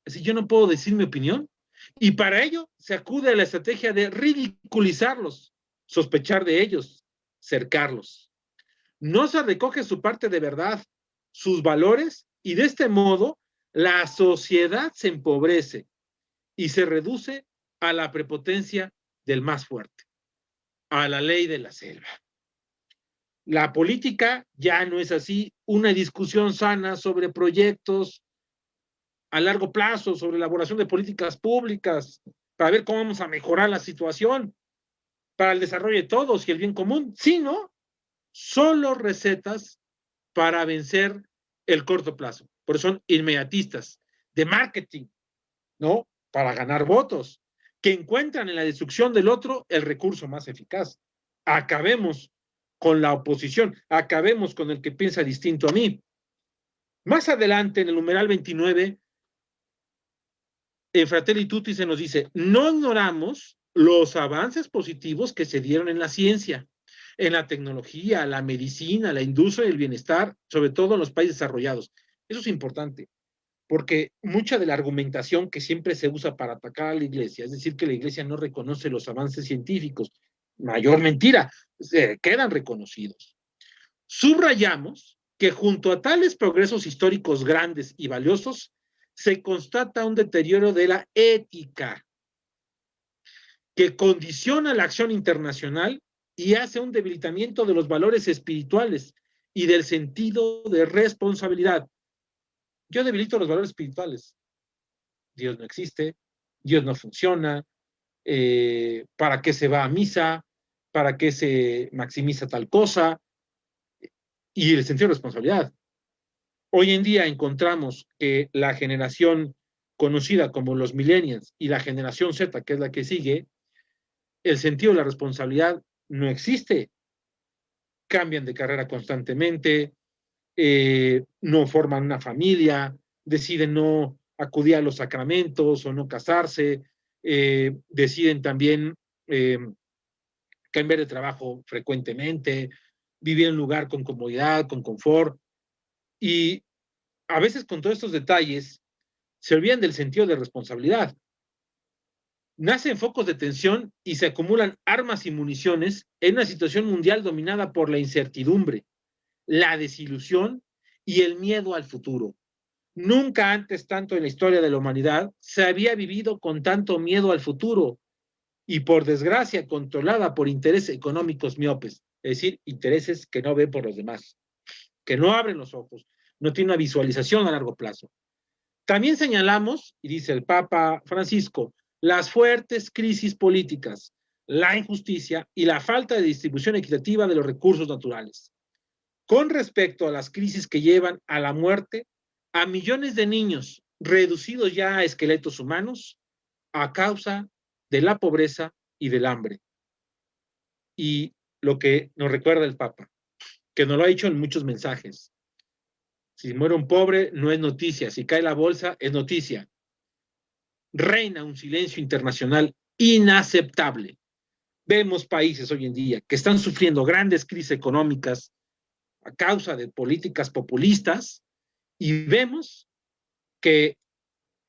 Es decir, yo no puedo decir mi opinión. Y para ello se acude a la estrategia de ridiculizarlos, sospechar de ellos, cercarlos. No se recoge su parte de verdad, sus valores, y de este modo la sociedad se empobrece y se reduce a la prepotencia del más fuerte, a la ley de la selva. La política ya no es así, una discusión sana sobre proyectos a largo plazo, sobre elaboración de políticas públicas, para ver cómo vamos a mejorar la situación, para el desarrollo de todos y el bien común, sino solo recetas para vencer el corto plazo. Por eso son inmediatistas, de marketing, ¿no? Para ganar votos, que encuentran en la destrucción del otro el recurso más eficaz. Acabemos con la oposición, acabemos con el que piensa distinto a mí. Más adelante, en el numeral 29, en Fratelli Tutti se nos dice, no ignoramos los avances positivos que se dieron en la ciencia, en la tecnología, la medicina, la industria y el bienestar, sobre todo en los países desarrollados. Eso es importante, porque mucha de la argumentación que siempre se usa para atacar a la iglesia, es decir, que la iglesia no reconoce los avances científicos, mayor mentira, quedan reconocidos. Subrayamos que junto a tales progresos históricos grandes y valiosos, se constata un deterioro de la ética que condiciona la acción internacional y hace un debilitamiento de los valores espirituales y del sentido de responsabilidad. Yo debilito los valores espirituales. Dios no existe, Dios no funciona, ¿para qué se va a misa? ¿Para qué se maximiza tal cosa? Y el sentido de responsabilidad. Hoy en día encontramos que la generación conocida como los millennials y la generación Z, que es la que sigue, el sentido de la responsabilidad no existe. Cambian de carrera constantemente, no forman una familia, deciden no acudir a los sacramentos o no casarse, deciden también cambiar de trabajo frecuentemente, vivir en un lugar con comodidad, con confort, y a veces con todos estos detalles se olvidan del sentido de responsabilidad. Nacen focos de tensión y se acumulan armas y municiones en una situación mundial dominada por la incertidumbre, la desilusión y el miedo al futuro. Nunca antes tanto en la historia de la humanidad se había vivido con tanto miedo al futuro y, por desgracia, controlada por intereses económicos miopes, es decir, intereses que no ven por los demás, que no abren los ojos, no tienen una visualización a largo plazo. También señalamos, y dice el Papa Francisco, las fuertes crisis políticas, la injusticia y la falta de distribución equitativa de los recursos naturales. Con respecto a las crisis que llevan a la muerte a millones de niños reducidos ya a esqueletos humanos a causa de la pobreza y del hambre. Y lo que nos recuerda el Papa, que nos lo ha dicho en muchos mensajes. Si muere un pobre, no es noticia. Si cae la bolsa, es noticia. Reina un silencio internacional inaceptable. Vemos países hoy en día que están sufriendo grandes crisis económicas a causa de políticas populistas y vemos que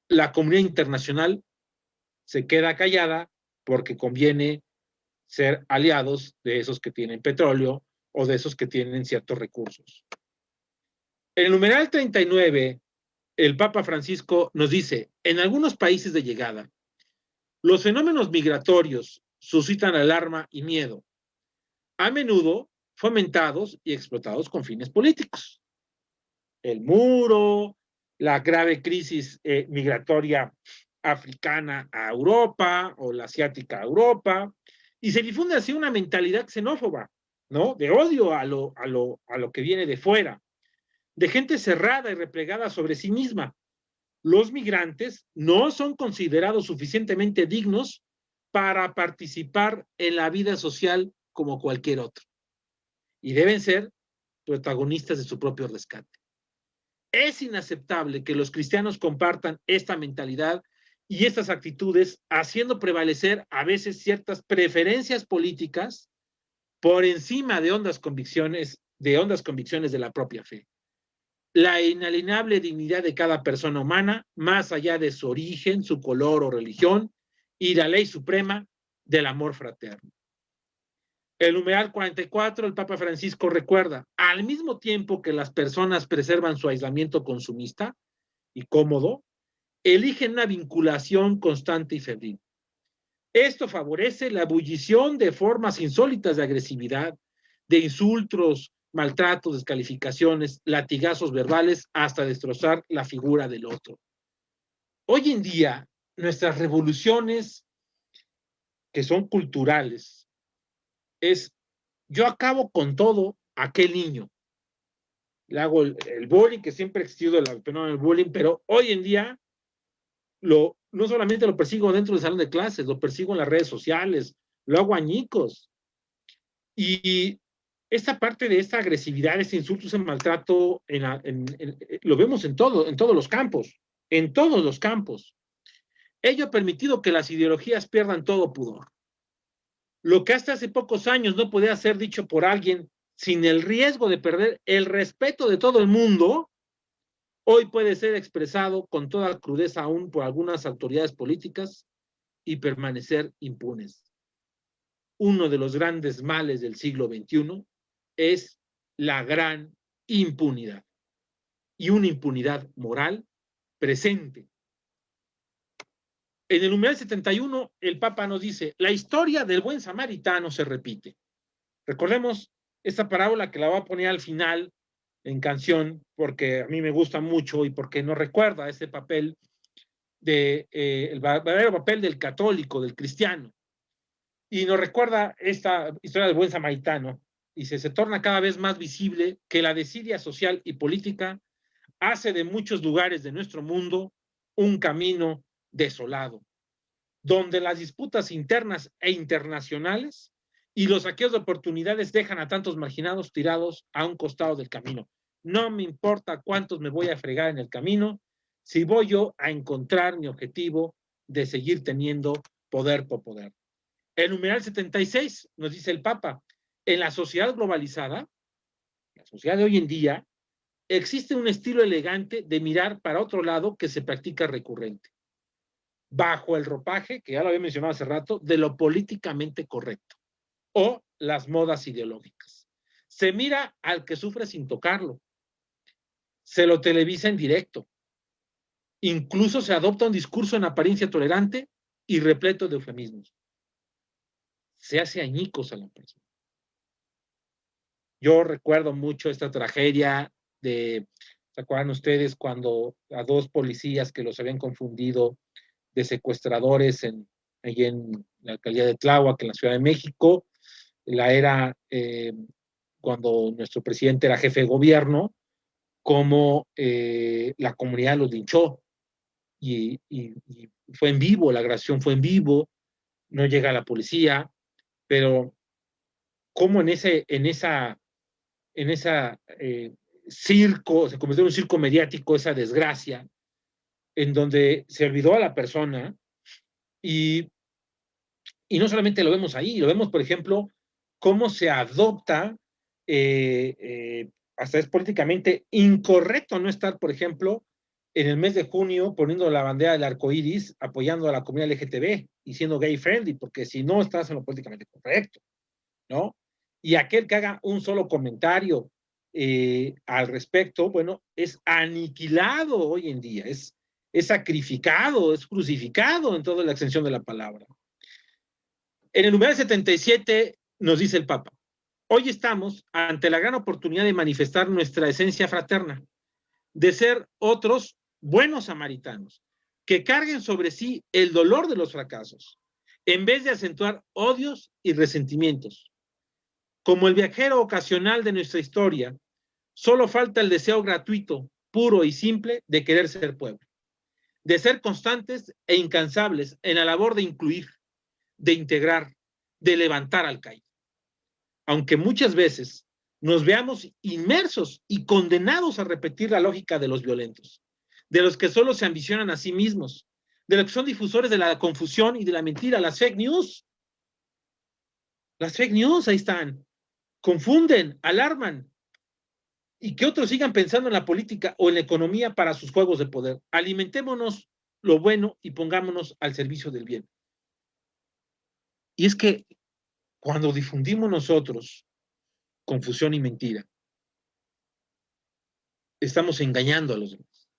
la comunidad internacional se queda callada porque conviene ser aliados de esos que tienen petróleo o de esos que tienen ciertos recursos. En el numeral 39, el Papa Francisco nos dice, en algunos países de llegada, los fenómenos migratorios suscitan alarma y miedo, a menudo fomentados y explotados con fines políticos. El muro, la grave crisis migratoria africana a Europa o la asiática a Europa, y se difunde así una mentalidad xenófoba, ¿no? De odio a lo que viene de fuera, de gente cerrada y replegada sobre sí misma. Los migrantes no son considerados suficientemente dignos para participar en la vida social como cualquier otro, y deben ser protagonistas de su propio rescate. Es inaceptable que los cristianos compartan esta mentalidad y estas actitudes, haciendo prevalecer a veces ciertas preferencias políticas por encima de hondas convicciones de la propia fe. La inalienable dignidad de cada persona humana, más allá de su origen, su color o religión, y la ley suprema del amor fraterno. El numeral 44, el Papa Francisco recuerda, al mismo tiempo que las personas preservan su aislamiento consumista y cómodo, eligen una vinculación constante y febril. Esto favorece la ebullición de formas insólitas de agresividad, de insultos, maltratos, descalificaciones, latigazos verbales, hasta destrozar la figura del otro. Hoy en día, nuestras revoluciones, que son culturales, es yo acabo con todo aquel niño. Le hago el bullying, que siempre ha existido el fenómeno del bullying, pero hoy en día no solamente lo persigo dentro del salón de clases, lo persigo en las redes sociales, lo hago añicos. Y esta parte de esta agresividad, este insulto, ese maltrato, lo vemos en todos los campos, en todos los campos. Ello ha permitido que las ideologías pierdan todo pudor. Lo que hasta hace pocos años no podía ser dicho por alguien sin el riesgo de perder el respeto de todo el mundo, hoy puede ser expresado con toda crudeza aún por algunas autoridades políticas y permanecer impunes. Uno de los grandes males del siglo XXI es la gran impunidad, y una impunidad moral presente. En el numeral 71, el Papa nos dice, la historia del buen samaritano se repite. Recordemos esta parábola que la voy a poner al final en canción, porque a mí me gusta mucho y porque nos recuerda ese papel, el verdadero papel del católico, del cristiano. Y nos recuerda esta historia del buen samaritano, y se torna cada vez más visible que la desidia social y política hace de muchos lugares de nuestro mundo un camino desolado, donde las disputas internas e internacionales y los saqueos de oportunidades dejan a tantos marginados tirados a un costado del camino. No me importa cuántos me voy a fregar en el camino, si voy yo a encontrar mi objetivo de seguir teniendo poder por poder. El numeral 76 nos dice el Papa, en la sociedad globalizada, la sociedad de hoy en día, existe un estilo elegante de mirar para otro lado que se practica recurrente, bajo el ropaje, que ya lo había mencionado hace rato, de lo políticamente correcto, o las modas ideológicas. Se mira al que sufre sin tocarlo, se lo televisa en directo, incluso se adopta un discurso en apariencia tolerante y repleto de eufemismos. Se hace añicos a la persona. Yo recuerdo mucho esta tragedia ¿se acuerdan ustedes cuando a dos policías que los habían confundido de secuestradores allí en la alcaldía de Tláhuac, en la Ciudad de México, cuando nuestro presidente era jefe de gobierno, cómo la comunidad los linchó y fue en vivo, la grabación fue en vivo, no llega la policía, pero cómo en esa circo, se convirtió en un circo mediático esa desgracia, en donde se olvidó a la persona y no solamente lo vemos ahí, lo vemos, por ejemplo, cómo se adopta, hasta es políticamente incorrecto no estar, por ejemplo, en el mes de junio poniendo la bandera del arco iris, apoyando a la comunidad LGTB y siendo gay friendly, porque si no estás en lo políticamente correcto, ¿no? Y aquel que haga un solo comentario al respecto, bueno, es aniquilado hoy en día, es sacrificado, es crucificado en toda la extensión de la palabra. En el numeral 77 nos dice el Papa, hoy estamos ante la gran oportunidad de manifestar nuestra esencia fraterna, de ser otros buenos samaritanos, que carguen sobre sí el dolor de los fracasos, en vez de acentuar odios y resentimientos. Como el viajero ocasional de nuestra historia, solo falta el deseo gratuito, puro y simple de querer ser pueblo, de ser constantes e incansables en la labor de incluir, de integrar, de levantar al caído. Aunque muchas veces nos veamos inmersos y condenados a repetir la lógica de los violentos, de los que solo se ambicionan a sí mismos, de los que son difusores de la confusión y de la mentira, las fake news. Las fake news ahí están, confunden, alarman, y que otros sigan pensando en la política o en la economía para sus juegos de poder. Alimentémonos lo bueno y pongámonos al servicio del bien. Y es que cuando difundimos nosotros confusión y mentira, estamos engañando a los demás.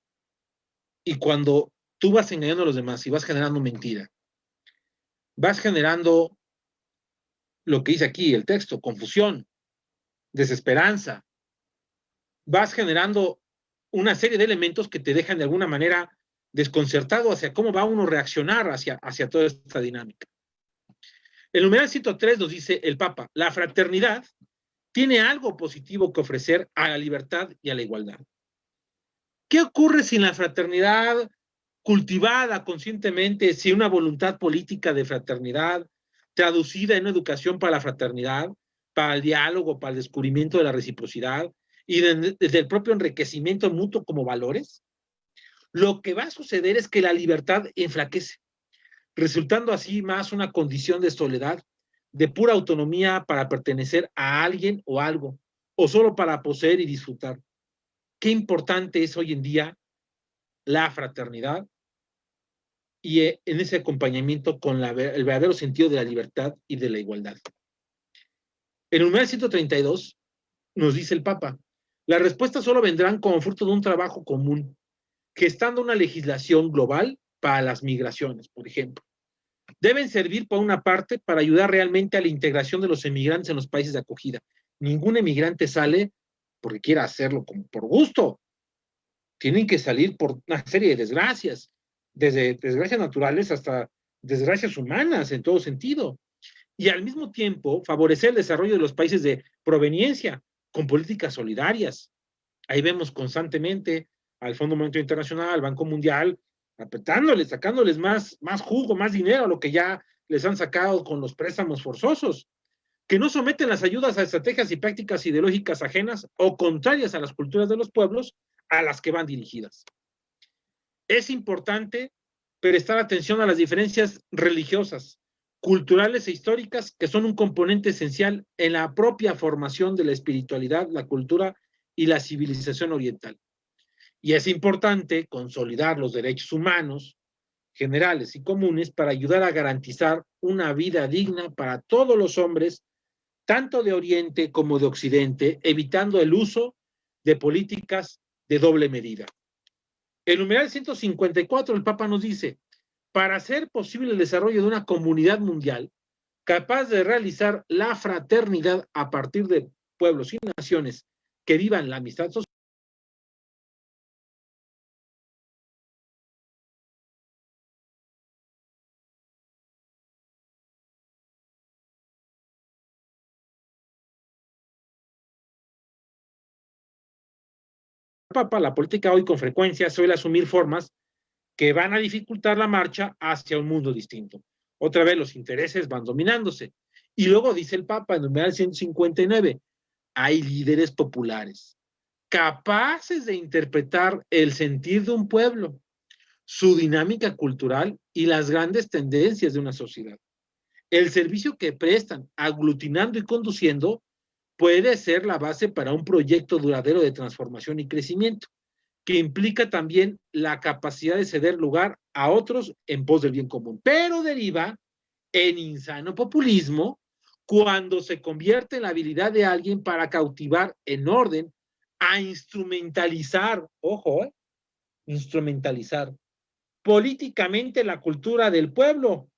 Y cuando tú vas engañando a los demás y vas generando mentira, vas generando lo que dice aquí el texto, confusión, desesperanza, vas generando una serie de elementos que te dejan de alguna manera desconcertado hacia cómo va uno a reaccionar hacia toda esta dinámica. El numeral 103 nos dice el Papa, la fraternidad tiene algo positivo que ofrecer a la libertad y a la igualdad. ¿Qué ocurre sin la fraternidad cultivada conscientemente, sin una voluntad política de fraternidad, traducida en una educación para la fraternidad? para el diálogo, para el descubrimiento de la reciprocidad y desde el propio enriquecimiento mutuo como valores, lo que va a suceder es que la libertad enflaquece, resultando así más una condición de soledad, de pura autonomía para pertenecer a alguien o algo, o solo para poseer y disfrutar. Qué importante es hoy en día la fraternidad y en ese acompañamiento con el verdadero sentido de la libertad y de la igualdad. En el numeral 132 nos dice el Papa, las respuestas solo vendrán como fruto de un trabajo común, gestando una legislación global para las migraciones, por ejemplo. Deben servir, por una parte, para ayudar realmente a la integración de los emigrantes en los países de acogida. Ningún emigrante sale porque quiera hacerlo por gusto. Tienen que salir por una serie de desgracias, desde desgracias naturales hasta desgracias humanas en todo sentido. Y al mismo tiempo favorecer el desarrollo de los países de proveniencia con políticas solidarias. Ahí vemos constantemente al Fondo Monetario Internacional, al Banco Mundial, apretándoles, sacándoles más jugo, más dinero a lo que ya les han sacado con los préstamos forzosos, que no someten las ayudas a estrategias y prácticas ideológicas ajenas o contrarias a las culturas de los pueblos a las que van dirigidas. Es importante prestar atención a las diferencias religiosas, culturales e históricas que son un componente esencial en la propia formación de la espiritualidad, la cultura y la civilización oriental. Y es importante consolidar los derechos humanos generales y comunes para ayudar a garantizar una vida digna para todos los hombres, tanto de Oriente como de Occidente, evitando el uso de políticas de doble medida. En el numeral 154 el Papa nos dice, para hacer posible el desarrollo de una comunidad mundial capaz de realizar la fraternidad a partir de pueblos y naciones que vivan la amistad social, Papa, la política hoy con frecuencia suele asumir formas que van a dificultar la marcha hacia un mundo distinto. Otra vez los intereses van dominándose. Y luego dice el Papa en el numeral 159, hay líderes populares capaces de interpretar el sentir de un pueblo, su dinámica cultural y las grandes tendencias de una sociedad. El servicio que prestan, aglutinando y conduciendo, puede ser la base para un proyecto duradero de transformación y crecimiento, que implica también la capacidad de ceder lugar a otros en pos del bien común, pero deriva en insano populismo cuando se convierte en la habilidad de alguien para cautivar en orden a instrumentalizar, ojo, instrumentalizar políticamente la cultura del pueblo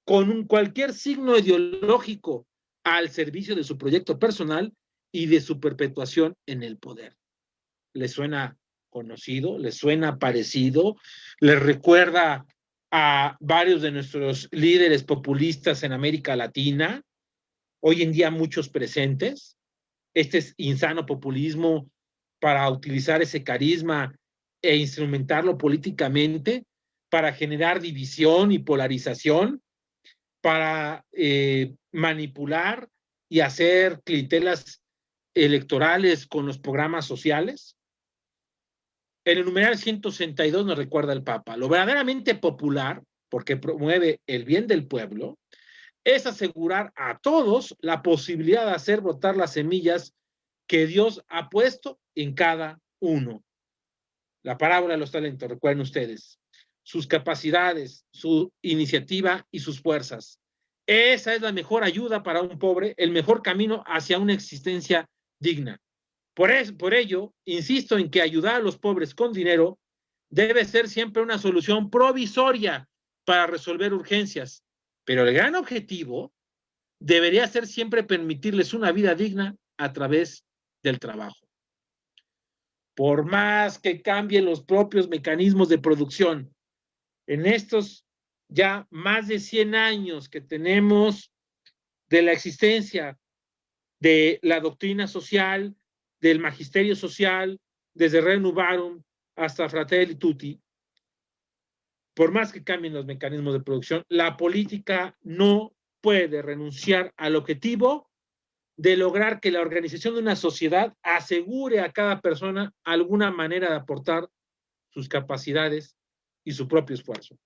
con cualquier signo ideológico al servicio de su proyecto personal y de su perpetuación en el poder. ¿Les suena conocido? ¿Les suena parecido? ¿Les recuerda a varios de nuestros líderes populistas en América Latina? Hoy en día muchos presentes. Este es insano populismo para utilizar ese carisma e instrumentarlo políticamente para generar división y polarización, para manipular y hacer clientelas electorales con los programas sociales. En el numeral 162 nos recuerda el Papa, lo verdaderamente popular, porque promueve el bien del pueblo, es asegurar a todos la posibilidad de hacer brotar las semillas que Dios ha puesto en cada uno. La parábola de los talentos, recuerden ustedes, sus capacidades, su iniciativa y sus fuerzas. Esa es la mejor ayuda para un pobre, el mejor camino hacia una existencia digna. Por ello, insisto en que ayudar a los pobres con dinero debe ser siempre una solución provisoria para resolver urgencias, pero el gran objetivo debería ser siempre permitirles una vida digna a través del trabajo. Por más que cambien los propios mecanismos de producción, en estos ya más de 100 años que tenemos de la existencia de la doctrina social, del magisterio social, desde Renuvarum hasta Fratelli Tutti, por más que cambien los mecanismos de producción, la política no puede renunciar al objetivo de lograr que la organización de una sociedad asegure a cada persona alguna manera de aportar sus capacidades y su propio esfuerzo.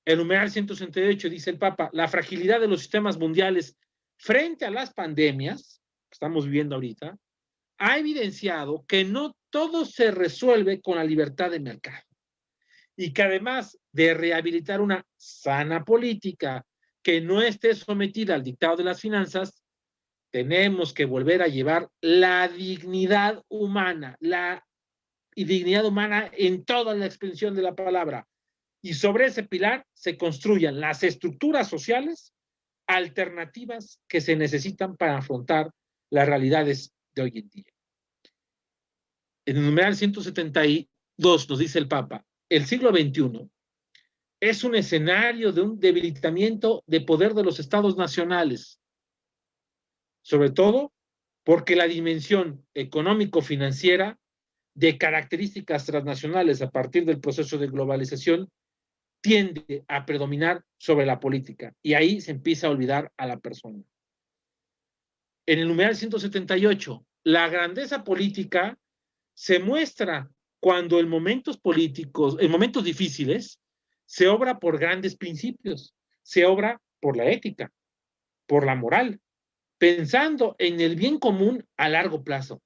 El numeral 168 dice el Papa, la fragilidad de los sistemas mundiales frente a las pandemias que estamos viviendo ahorita, ha evidenciado que no todo se resuelve con la libertad de mercado y que además de rehabilitar una sana política que no esté sometida al dictado de las finanzas, tenemos que volver a llevar la dignidad humana, y dignidad humana en toda la extensión de la palabra. Y sobre ese pilar se construyan las estructuras sociales alternativas que se necesitan para afrontar las realidades de hoy en día. En el numeral 172 nos dice el Papa, el siglo XXI es un escenario de un debilitamiento de poder de los estados nacionales, sobre todo porque la dimensión económico-financiera de características transnacionales a partir del proceso de globalización tiende a predominar sobre la política y ahí se empieza a olvidar a la persona. En el numeral 178, la grandeza política se muestra cuando en momentos políticos, en momentos difíciles, se obra por grandes principios, se obra por la ética, por la moral, pensando en el bien común a largo plazo.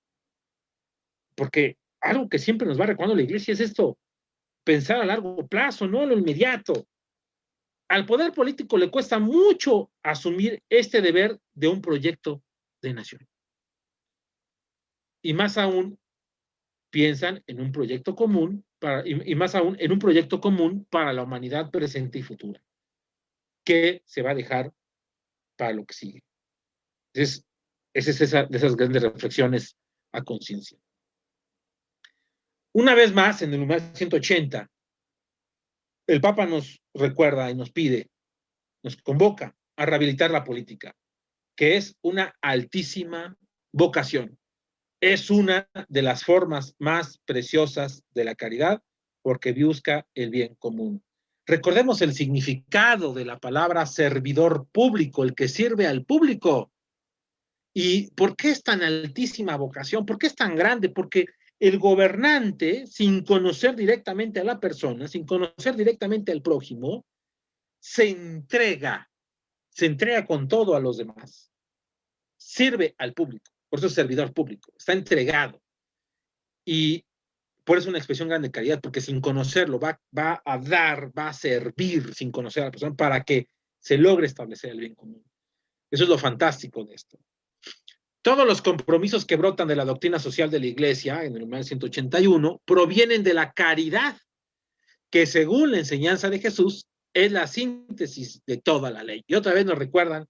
Porque algo que siempre nos va recordando la Iglesia es esto, pensar a largo plazo, no a lo inmediato. Al poder político le cuesta mucho asumir este deber de un proyecto de nación. Y más aún, piensan en un proyecto común, y más aún en un proyecto común para la humanidad presente y futura, que se va a dejar para lo que sigue. Esa es de esas grandes reflexiones a conciencia. Una vez más, en el numeral 180, el Papa nos recuerda y nos pide, nos convoca a rehabilitar la política, que es una altísima vocación. Es una de las formas más preciosas de la caridad porque busca el bien común. Recordemos el significado de la palabra servidor público, el que sirve al público. ¿Y por qué es tan altísima vocación? ¿Por qué es tan grande? Porque el gobernante, sin conocer directamente a la persona, sin conocer directamente al prójimo, se entrega con todo a los demás. Sirve al público, por eso es servidor público, está entregado. Y por eso es una expresión grande de caridad, porque sin conocerlo va a dar, va a servir sin conocer a la persona para que se logre establecer el bien común. Eso es lo fantástico de esto. Todos los compromisos que brotan de la doctrina social de la Iglesia, en el numeral 181, provienen de la caridad, que según la enseñanza de Jesús, es la síntesis de toda la ley. Y otra vez nos recuerdan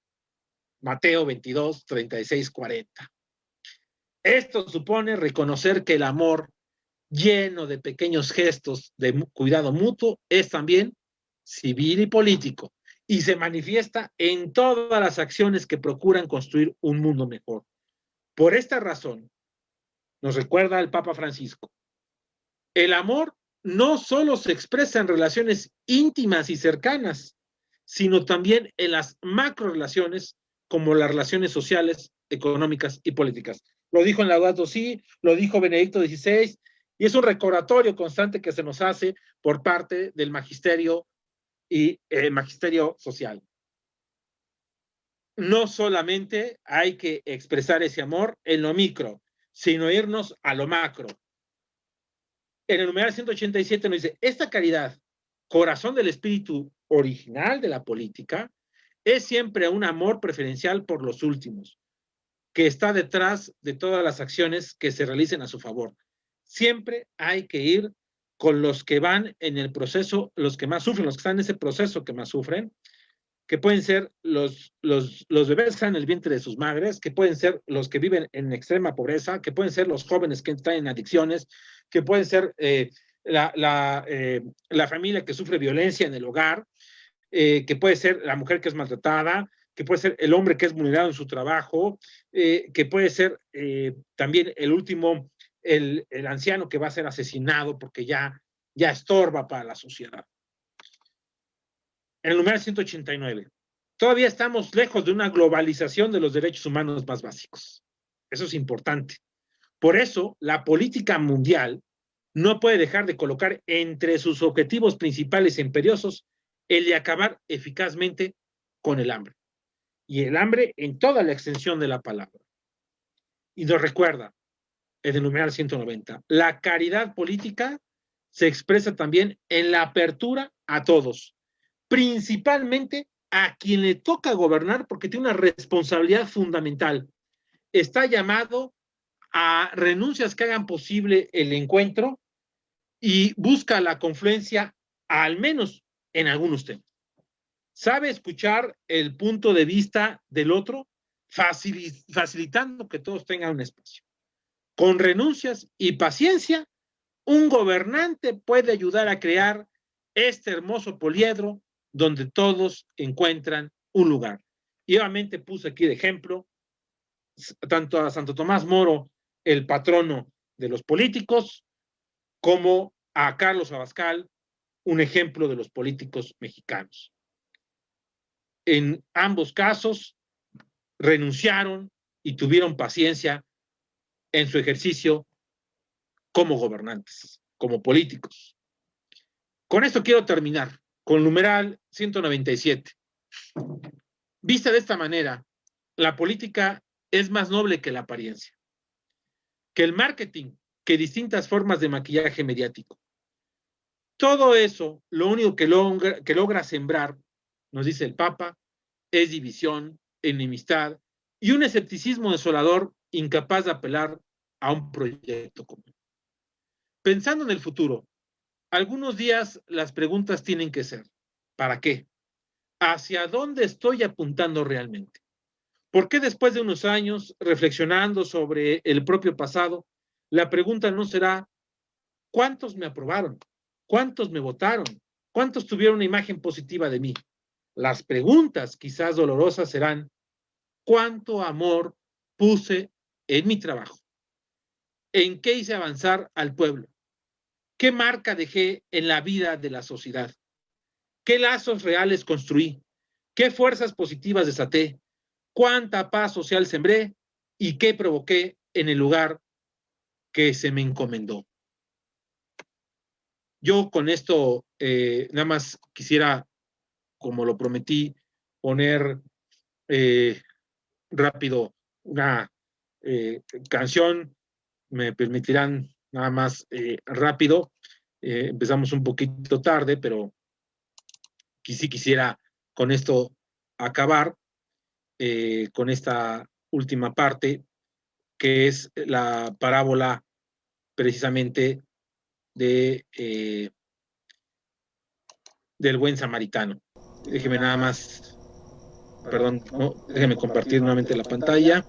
Mateo 22, 36, 40. Esto supone reconocer que el amor, lleno de pequeños gestos de cuidado mutuo, es también civil y político, y se manifiesta en todas las acciones que procuran construir un mundo mejor. Por esta razón, nos recuerda el Papa Francisco, el amor no solo se expresa en relaciones íntimas y cercanas, sino también en las macrorelaciones como las relaciones sociales, económicas y políticas. Lo dijo en Laudato Si, lo dijo Benedicto XVI, y es un recordatorio constante que se nos hace por parte del magisterio y magisterio social. No solamente hay que expresar ese amor en lo micro, sino irnos a lo macro. En el numeral 187 nos dice, esta caridad, corazón del espíritu original de la política, es siempre un amor preferencial por los últimos, que está detrás de todas las acciones que se realicen a su favor. Siempre hay que ir con los que van en el proceso, los que más sufren, los que están en ese proceso que más sufren, que pueden ser los bebés que están en el vientre de sus madres, que pueden ser los que viven en extrema pobreza, que pueden ser los jóvenes que están en adicciones, que pueden ser la familia que sufre violencia en el hogar, que puede ser la mujer que es maltratada, que puede ser el hombre que es vulnerado en su trabajo, que puede ser también el último, el anciano que va a ser asesinado porque ya estorba para la sociedad. En el numeral 189, todavía estamos lejos de una globalización de los derechos humanos más básicos. Eso es importante. Por eso, la política mundial no puede dejar de colocar entre sus objetivos principales e imperiosos el de acabar eficazmente con el hambre. Y el hambre en toda la extensión de la palabra. Y nos recuerda, en el numeral 190, la caridad política se expresa también en la apertura a todos, principalmente a quien le toca gobernar porque tiene una responsabilidad fundamental. Está llamado a renuncias que hagan posible el encuentro y busca la confluencia, al menos en algunos temas. Sabe escuchar el punto de vista del otro, facilitando que todos tengan un espacio. Con renuncias y paciencia, un gobernante puede ayudar a crear este hermoso poliedro donde todos encuentran un lugar. Y obviamente puse aquí de ejemplo tanto a Santo Tomás Moro, el patrono de los políticos, como a Carlos Abascal, un ejemplo de los políticos mexicanos. En ambos casos renunciaron y tuvieron paciencia en su ejercicio como gobernantes, como políticos. Con esto quiero terminar, con numeral 197. Vista de esta manera, la política es más noble que la apariencia, que el marketing, que distintas formas de maquillaje mediático. Todo eso, lo único que logra sembrar, nos dice el Papa, es división, enemistad y un escepticismo desolador incapaz de apelar a un proyecto común. Pensando en el futuro, algunos días las preguntas tienen que ser, ¿para qué? ¿Hacia dónde estoy apuntando realmente? ¿Por qué después de unos años, reflexionando sobre el propio pasado, la pregunta no será ¿cuántos me aprobaron? ¿Cuántos me votaron? ¿Cuántos tuvieron una imagen positiva de mí? Las preguntas, quizás dolorosas, serán ¿cuánto amor puse en mi trabajo? ¿En qué hice avanzar al pueblo? ¿Qué marca dejé en la vida de la sociedad? ¿Qué lazos reales construí? ¿Qué fuerzas positivas desaté? ¿Cuánta paz social sembré? ¿Y qué provoqué en el lugar que se me encomendó? Yo con esto nada más quisiera, como lo prometí, poner rápido una canción. Me permitirán nada más rápido. Empezamos un poquito tarde, pero sí quisiera con esto acabar con esta última parte, que es la parábola precisamente del buen samaritano. Déjeme nada más, perdón, no, déjeme compartir nuevamente la pantalla.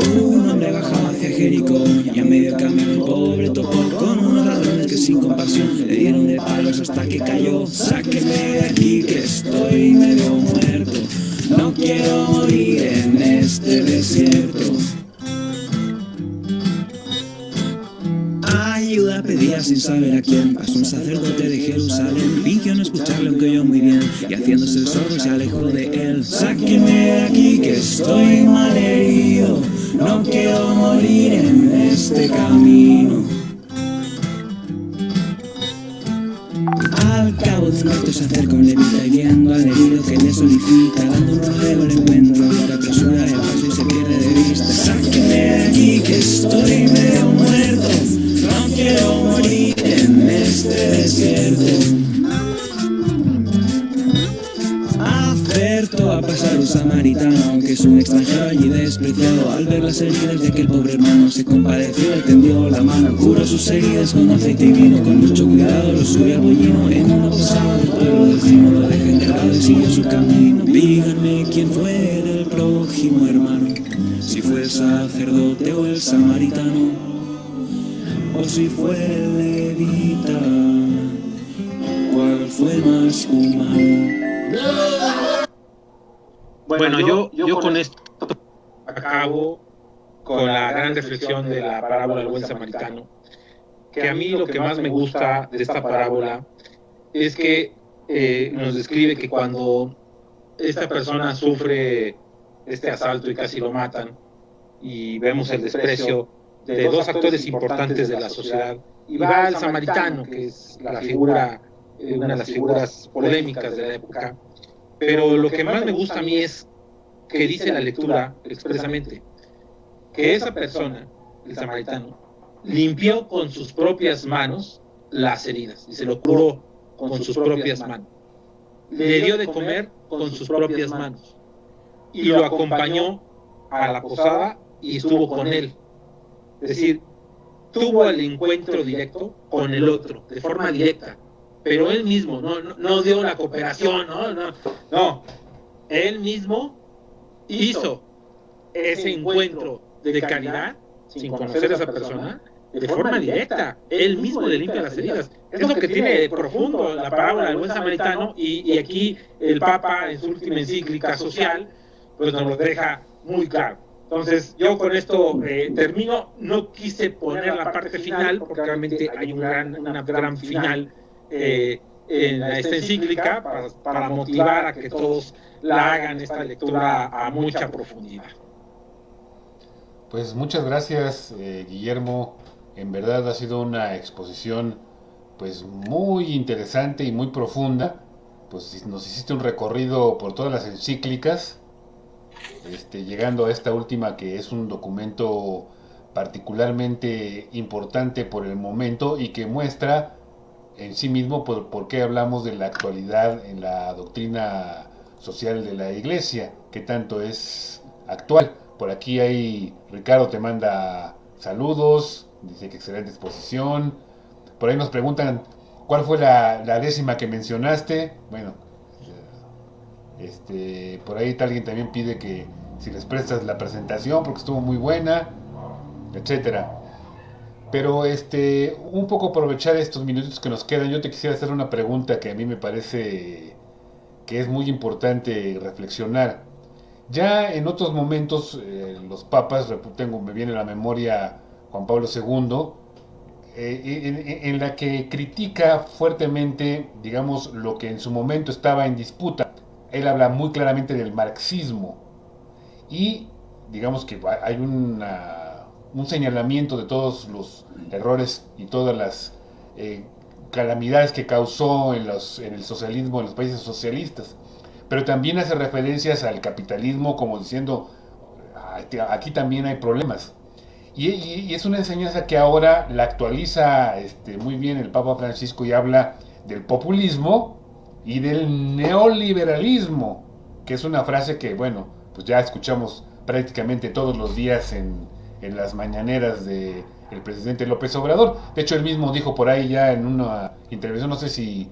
Un hombre bajaba hacia Jericó y a medio camino el pobre topó con unos ladrones que sin compasión le dieron de palos hasta que cayó. Sáquenme de aquí que estoy medio muerto, no quiero morir en este desierto. Ayuda pedía sin saber a quién. Pasó un sacerdote de Jerusalén, fingió no escucharle aunque oyó muy bien, y haciéndose el sordo se alejó de él. Sáquenme de aquí que estoy mal herido, no quiero morir en este camino. Al cabo de un rato se acerca un levita y viendo al herido que le solicita, dando un rodeo el encuentro, lo que apresura el paso y se pierde de vista. Sáquenme de aquí que estoy medio muerto, no quiero morir en este desierto. Acertó a pasar un samaritano, que es un extranjero allí despreciado. Al ver las heridas de aquel pobre hermano se compadeció, le tendió la mano, curó sus heridas con aceite y vino. Con mucho cuidado lo subió al bollino, en una posada del pueblo vecino lo deja enterrado y siguió su camino. Díganme quién fue el prójimo hermano, si fue el sacerdote o el samaritano, o si fue el levita, ¿cuál fue más humano? Bueno, yo con esto acabo con la gran reflexión de la parábola del buen samaritano, que a mí lo que más me gusta de esta parábola es que nos describe que cuando esta persona sufre este asalto y casi lo matan, y vemos el desprecio de dos actores importantes de la sociedad, y va el samaritano, que es la figura, una de las figuras polémicas de la época. Pero lo que más me gusta a mí es que dice la lectura expresamente que esa persona, el samaritano, limpió con sus propias manos las heridas y se lo curó con sus propias manos. Le dio de comer con sus propias manos y lo acompañó a la posada y estuvo con él. Es decir, tuvo el encuentro directo con el otro, de forma directa, pero él mismo no dio la cooperación, no, él mismo hizo ese encuentro de caridad, sin conocer a esa persona, de forma directa. Él mismo le limpia las heridas. Es lo que tiene profundo la parábola del buen samaritano, y aquí el Papa, en su última encíclica social, pues nos lo deja muy claro. Entonces, yo con esto termino. No quise poner la parte final, porque realmente hay una gran final en esta encíclica para motivar a que todos la hagan esta lectura a mucha profundidad. Pues muchas gracias, Guillermo. En verdad ha sido una exposición pues muy interesante y muy profunda. Pues nos hiciste un recorrido por todas las encíclicas, llegando a esta última, que es un documento particularmente importante por el momento y que muestra en sí mismo por qué hablamos de la actualidad en la doctrina social de la Iglesia, que tanto es actual. Por aquí Ricardo te manda saludos, dice que excelente exposición. Por ahí nos preguntan cuál fue la 10ª que mencionaste. Bueno, por ahí alguien también pide que si les prestas la presentación porque estuvo muy buena, etcétera. Pero un poco aprovechar estos minutos que nos quedan, yo te quisiera hacer una pregunta que a mí me parece que es muy importante reflexionar. Ya en otros momentos los papas, me viene a la memoria Juan Pablo II, en la que critica fuertemente, digamos, lo que en su momento estaba en disputa. Él habla muy claramente del marxismo y digamos que hay un señalamiento de todos los errores y todas las calamidades que causó en el socialismo, en los países socialistas. Pero también hace referencias al capitalismo como diciendo, aquí también hay problemas. Y es una enseñanza que ahora la actualiza muy bien el Papa Francisco, y habla del populismo y del neoliberalismo, que es una frase que, bueno, pues ya escuchamos prácticamente todos los días en las mañaneras del presidente López Obrador. De hecho, él mismo dijo por ahí ya en una intervención, no sé si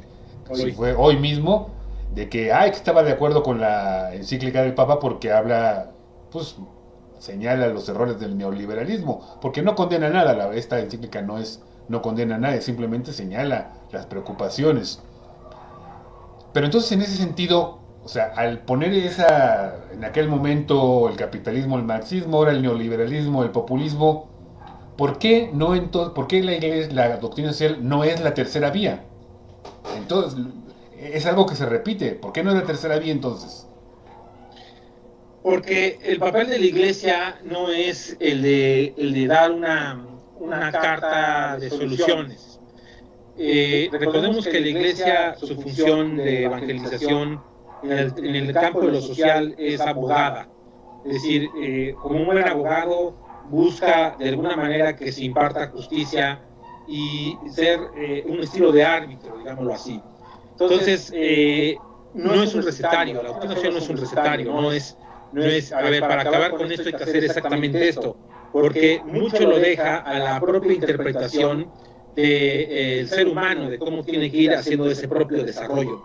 fue hoy mismo, de que estaba de acuerdo con la encíclica del Papa porque habla, pues señala los errores del neoliberalismo, porque no condena nada. Esta encíclica no condena nada, simplemente señala las preocupaciones. Pero entonces, en ese sentido, o sea, al poner en aquel momento el capitalismo, el marxismo, ahora el neoliberalismo, el populismo, ¿por qué la Iglesia, la doctrina social no es la tercera vía? Entonces, es algo que se repite. ¿Por qué no es la tercera vía entonces? Porque el papel de la Iglesia no es el de dar una carta de soluciones. Recordemos que la Iglesia, su función de evangelización en el campo de lo social es abogada. Es decir, como un buen abogado busca de alguna manera que se imparta justicia y ser un estilo de árbitro, digámoslo así. Entonces, no es un recetario, la doctrina social no es un recetario, no es, a ver, para acabar con esto hay que hacer exactamente esto, porque mucho lo deja a la propia interpretación del ser humano, de cómo tiene que ir haciendo ese propio desarrollo.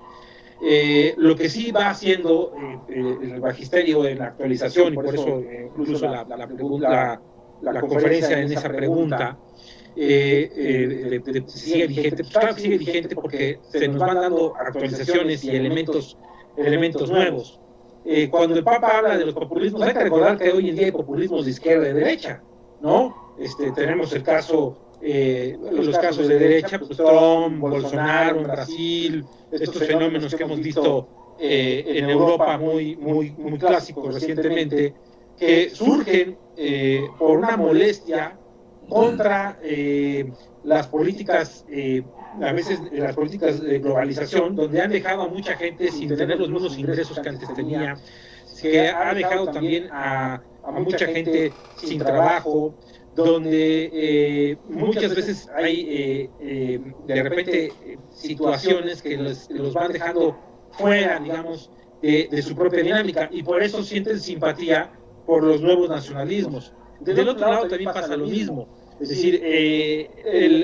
Lo que sí va haciendo el magisterio en la actualización, y por eso incluso la conferencia en esa pregunta sigue vigente. Pues claro que sigue vigente porque se nos van dando actualizaciones y elementos nuevos. Cuando el Papa habla de los populismos, hay que recordar que hoy en día hay populismos de izquierda y de derecha, ¿no? Tenemos los casos de derecha, pues Trump, Bolsonaro en Brasil, estos fenómenos que hemos visto en Europa muy clásicos recientemente, que surgen por una molestia contra las políticas, a veces las políticas de globalización, donde han dejado a mucha gente sin tener los mismos ingresos que antes tenía, que ha dejado también a mucha gente sin trabajo, donde muchas veces hay de repente situaciones que los van dejando fuera, digamos, de su propia dinámica, y por eso sienten simpatía por los nuevos nacionalismos. Del otro lado también pasa lo mismo, es decir,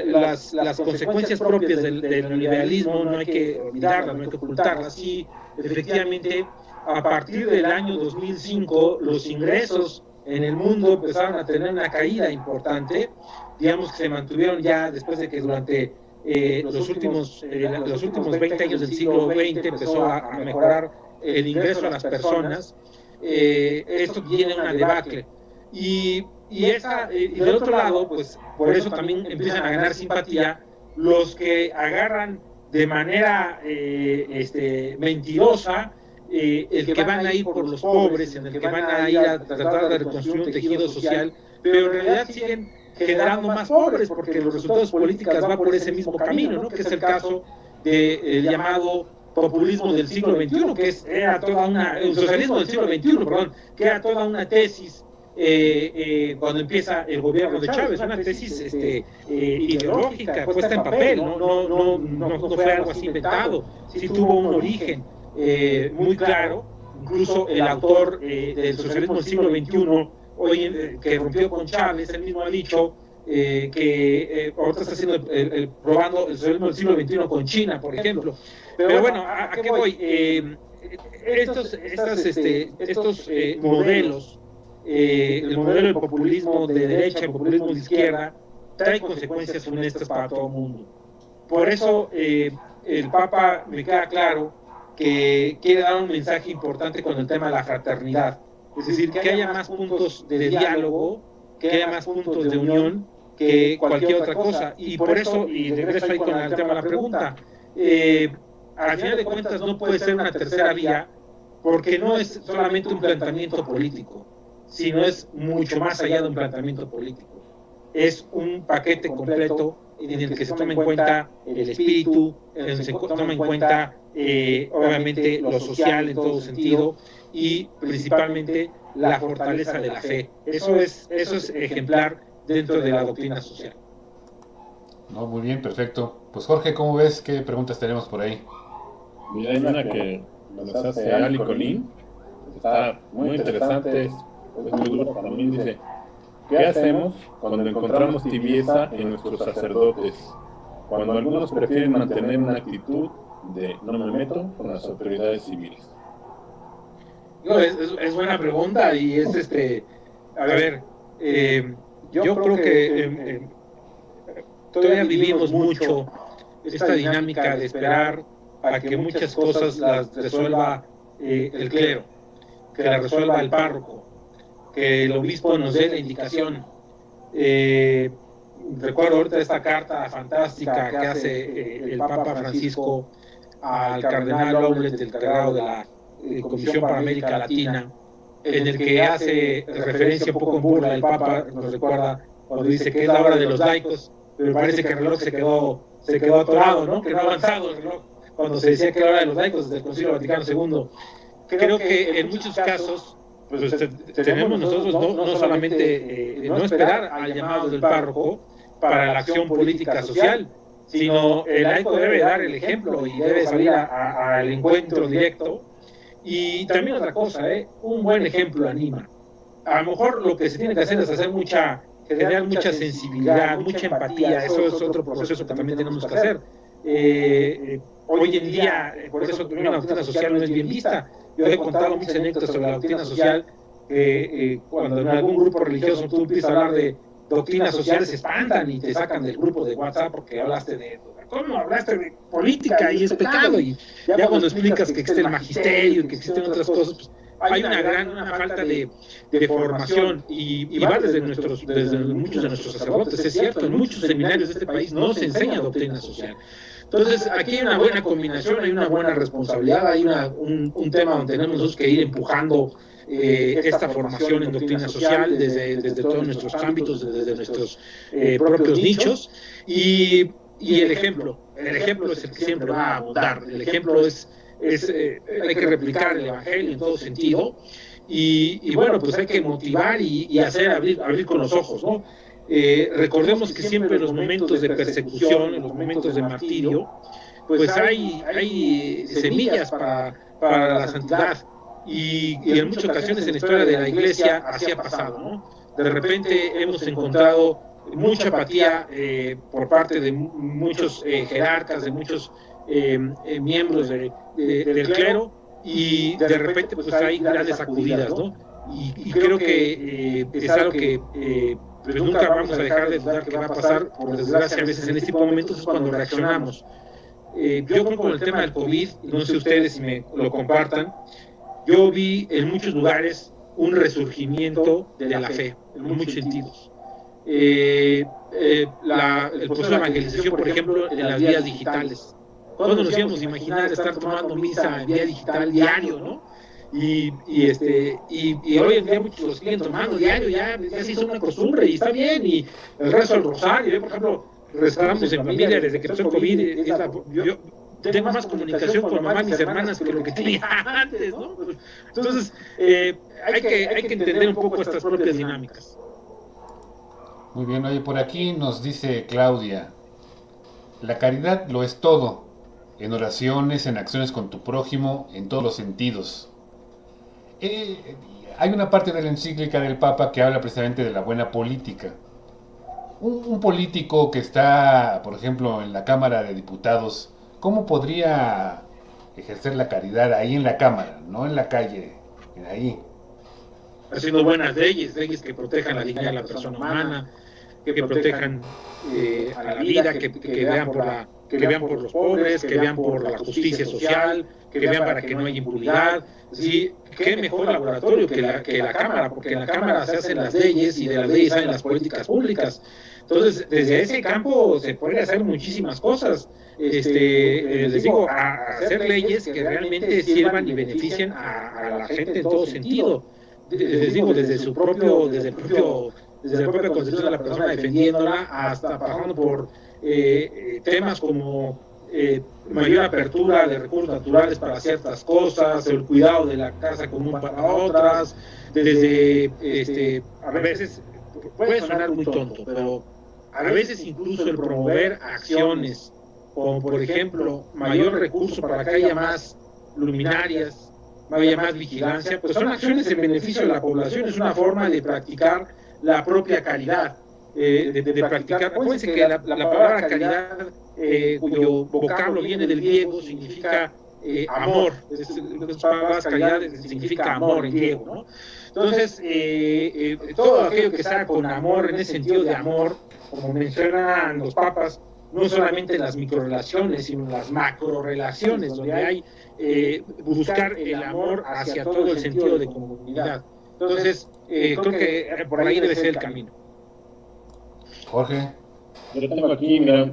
las consecuencias propias del neoliberalismo no hay que olvidarlas, no hay que ocultarlas. Sí, efectivamente, a partir del año 2005, los ingresos en el mundo empezaron a tener una caída importante, digamos que se mantuvieron ya después de que durante los últimos 20 años del siglo XX empezó a mejorar el ingreso a las personas. Esto tiene una debacle. Y del otro lado, pues por eso también empiezan a ganar simpatía los que agarran de manera mentirosa el que van a ir por los pobres, en el que van a ir a tratar de reconstruir un tejido social, pero en realidad siguen generando más pobres porque los resultados políticos van por ese mismo camino, ¿no? Que es el caso del llamado populismo del siglo XXI, que era toda el socialismo del siglo XXI, perdón, que era toda una tesis cuando empieza el gobierno de Chávez, una tesis ideológica, puesta en papel, no fue algo así inventado, sí tuvo un origen muy claro. Incluso el autor del socialismo del siglo XXI, que rompió con Chávez, él mismo ha dicho que ahorita está haciendo probando el socialismo del siglo XXI con China, por ejemplo. Pero bueno, ¿a qué voy? Estos modelos, el modelo del populismo de derecha, el populismo de izquierda, trae consecuencias funestas para todo el mundo. Por eso el Papa, me queda claro, que quiere dar un mensaje importante con el tema de la fraternidad. Es decir, que haya más puntos de diálogo, que haya más puntos de unión que cualquier otra cosa. Y por eso, y regreso ahí con el tema de la pregunta, al final de cuentas no puede ser una tercera vía, porque no es solamente un planteamiento político, sino es mucho más allá de un planteamiento político. Es un paquete completo en el que se toma en cuenta el espíritu, en el que se toma en cuenta obviamente lo social en todo sentido, y principalmente la fortaleza de la fe. Eso es ejemplar dentro de la doctrina social. No, muy bien, perfecto. Pues Jorge, ¿cómo ves? ¿Qué preguntas tenemos por ahí? Mira, hay una que nos hace Ali Colín, está muy interesante, es muy dura para mí. Dice: ¿qué hacemos cuando encontramos tibieza en nuestros sacerdotes? Cuando algunos prefieren mantener una actitud de no me meto con las autoridades civiles. Es buena pregunta, y es a ver, yo creo que todavía vivimos mucho esta dinámica de esperar a que muchas cosas las resuelva el clero, que las resuelva el párroco, que el obispo nos dé la indicación. Recuerdo ahorita esta carta fantástica que hace el Papa Francisco al cardenal Owlet, del cargado de la Comisión para América Latina, en el que hace referencia un poco en burla. El Papa nos recuerda cuando dice que es la hora de los laicos, pero parece que el reloj se quedó atorado, ¿no? Que no ha avanzado el reloj cuando se decía que era la hora de los laicos desde el Concilio Vaticano II. Creo que en muchos casos pues tenemos nosotros no solamente no esperar al llamado del párroco para la acción política social, sino el laico debe dar el ejemplo y debe salir al encuentro directo. Y también otra cosa, un buen ejemplo anima. A lo mejor lo que se tiene que hacer es generar mucha sensibilidad, mucha empatía. Eso es otro proceso que también tenemos que hacer. hoy en día, por eso una doctrina social no es bien vista. Yo he contado muchas anécdotas sobre la doctrina social, cuando en algún grupo religioso tú empiezas a hablar de doctrinas sociales, se espantan y te sacan del grupo de WhatsApp porque hablaste de... ¿Cómo hablaste de política y es pecado? Y ya cuando explicas que existe el magisterio y que existen otras cosas, pues hay una falta de formación y va desde muchos de nuestros sacerdotes, es cierto, en muchos seminarios de este país no se enseña doctrina social. Entonces, aquí hay una buena combinación, hay una buena responsabilidad, hay un tema donde tenemos nosotros que ir empujando esta formación en doctrina social desde todos nuestros ámbitos, desde nuestros propios nichos, y el ejemplo es el que siempre va a abundar. El ejemplo hay que replicar el evangelio en todo sentido, y bueno, pues hay que motivar y hacer abrir con los ojos, ¿no? Recordemos que siempre en los momentos de persecución, en los momentos de martirio, pues hay semillas para la santidad, y en muchas ocasiones en la historia de la Iglesia así ha pasado, ¿no? De repente hemos encontrado mucha apatía por parte de muchos jerarcas, de muchos miembros del clero, y de repente pues hay grandes sacudidas, ¿no? Y creo que es algo que pues nunca vamos a dejar de dudar que va a pasar. Por desgracia, a veces en este tipo de momentos es cuando reaccionamos. Yo creo con el tema del COVID, no sé ustedes si me lo compartan, yo vi en muchos lugares un resurgimiento de la fe, en muchos sentidos. El proceso de evangelización, por ejemplo, en las vías digitales. ¿Cuándo nos íbamos a imaginar estar tomando misa en vía digital diario, no? Y hoy en día muchos lo siguen tomando diario, ya se hizo una costumbre y está bien, y el rezo del rosario, por ejemplo, rezamos en familia desde que empezó el COVID, yo tengo más comunicación con mamá y mis hermanas que lo que tenía antes, ¿no? Entonces, hay que entender un poco estas propias dinámicas. Muy bien, oye, por aquí nos dice Claudia, la caridad lo es todo, en oraciones, en acciones con tu prójimo, en todos los sentidos. Hay una parte de la encíclica del Papa que habla precisamente de la buena política. Un político que está, por ejemplo, en la Cámara de Diputados, ¿cómo podría ejercer la caridad ahí en la Cámara, no en la calle, ahí? Haciendo buenas leyes que protejan la dignidad de la persona humana, que protejan a la vida, que vean por los pobres, que vean por la justicia social, que vean para que no haya impunidad. Sí, qué mejor laboratorio que la Cámara, porque en la Cámara se hacen las leyes y de las leyes salen las políticas públicas. Entonces, desde ese campo se puede hacer muchísimas cosas. Les digo, a hacer leyes que realmente sirvan y beneficien a la gente en todo sentido. Les digo, desde la propia concepción de la persona, defendiéndola, hasta pasando por temas como mayor apertura de recursos naturales para ciertas cosas, el cuidado de la casa común para otras, desde a veces puede sonar muy tonto, pero a veces incluso el promover acciones como por ejemplo mayor recurso para que haya más luminarias, haya más vigilancia, pues son acciones en beneficio de la población, es una forma de practicar la propia caridad, de practicar. Acuérdense que la palabra caridad, cuyo vocablo viene del griego, significa amor. Las palabras caridad significa amor en griego, ¿no? Entonces, todo aquello que sea con amor, en ese sentido de amor, como mencionan los papas, no solamente las microrelaciones, sino las macrorelaciones, donde hay buscar el amor hacia todo el sentido de comunidad. Entonces, creo que por ahí debe ser el camino. Jorge. Yo tengo aquí, mira,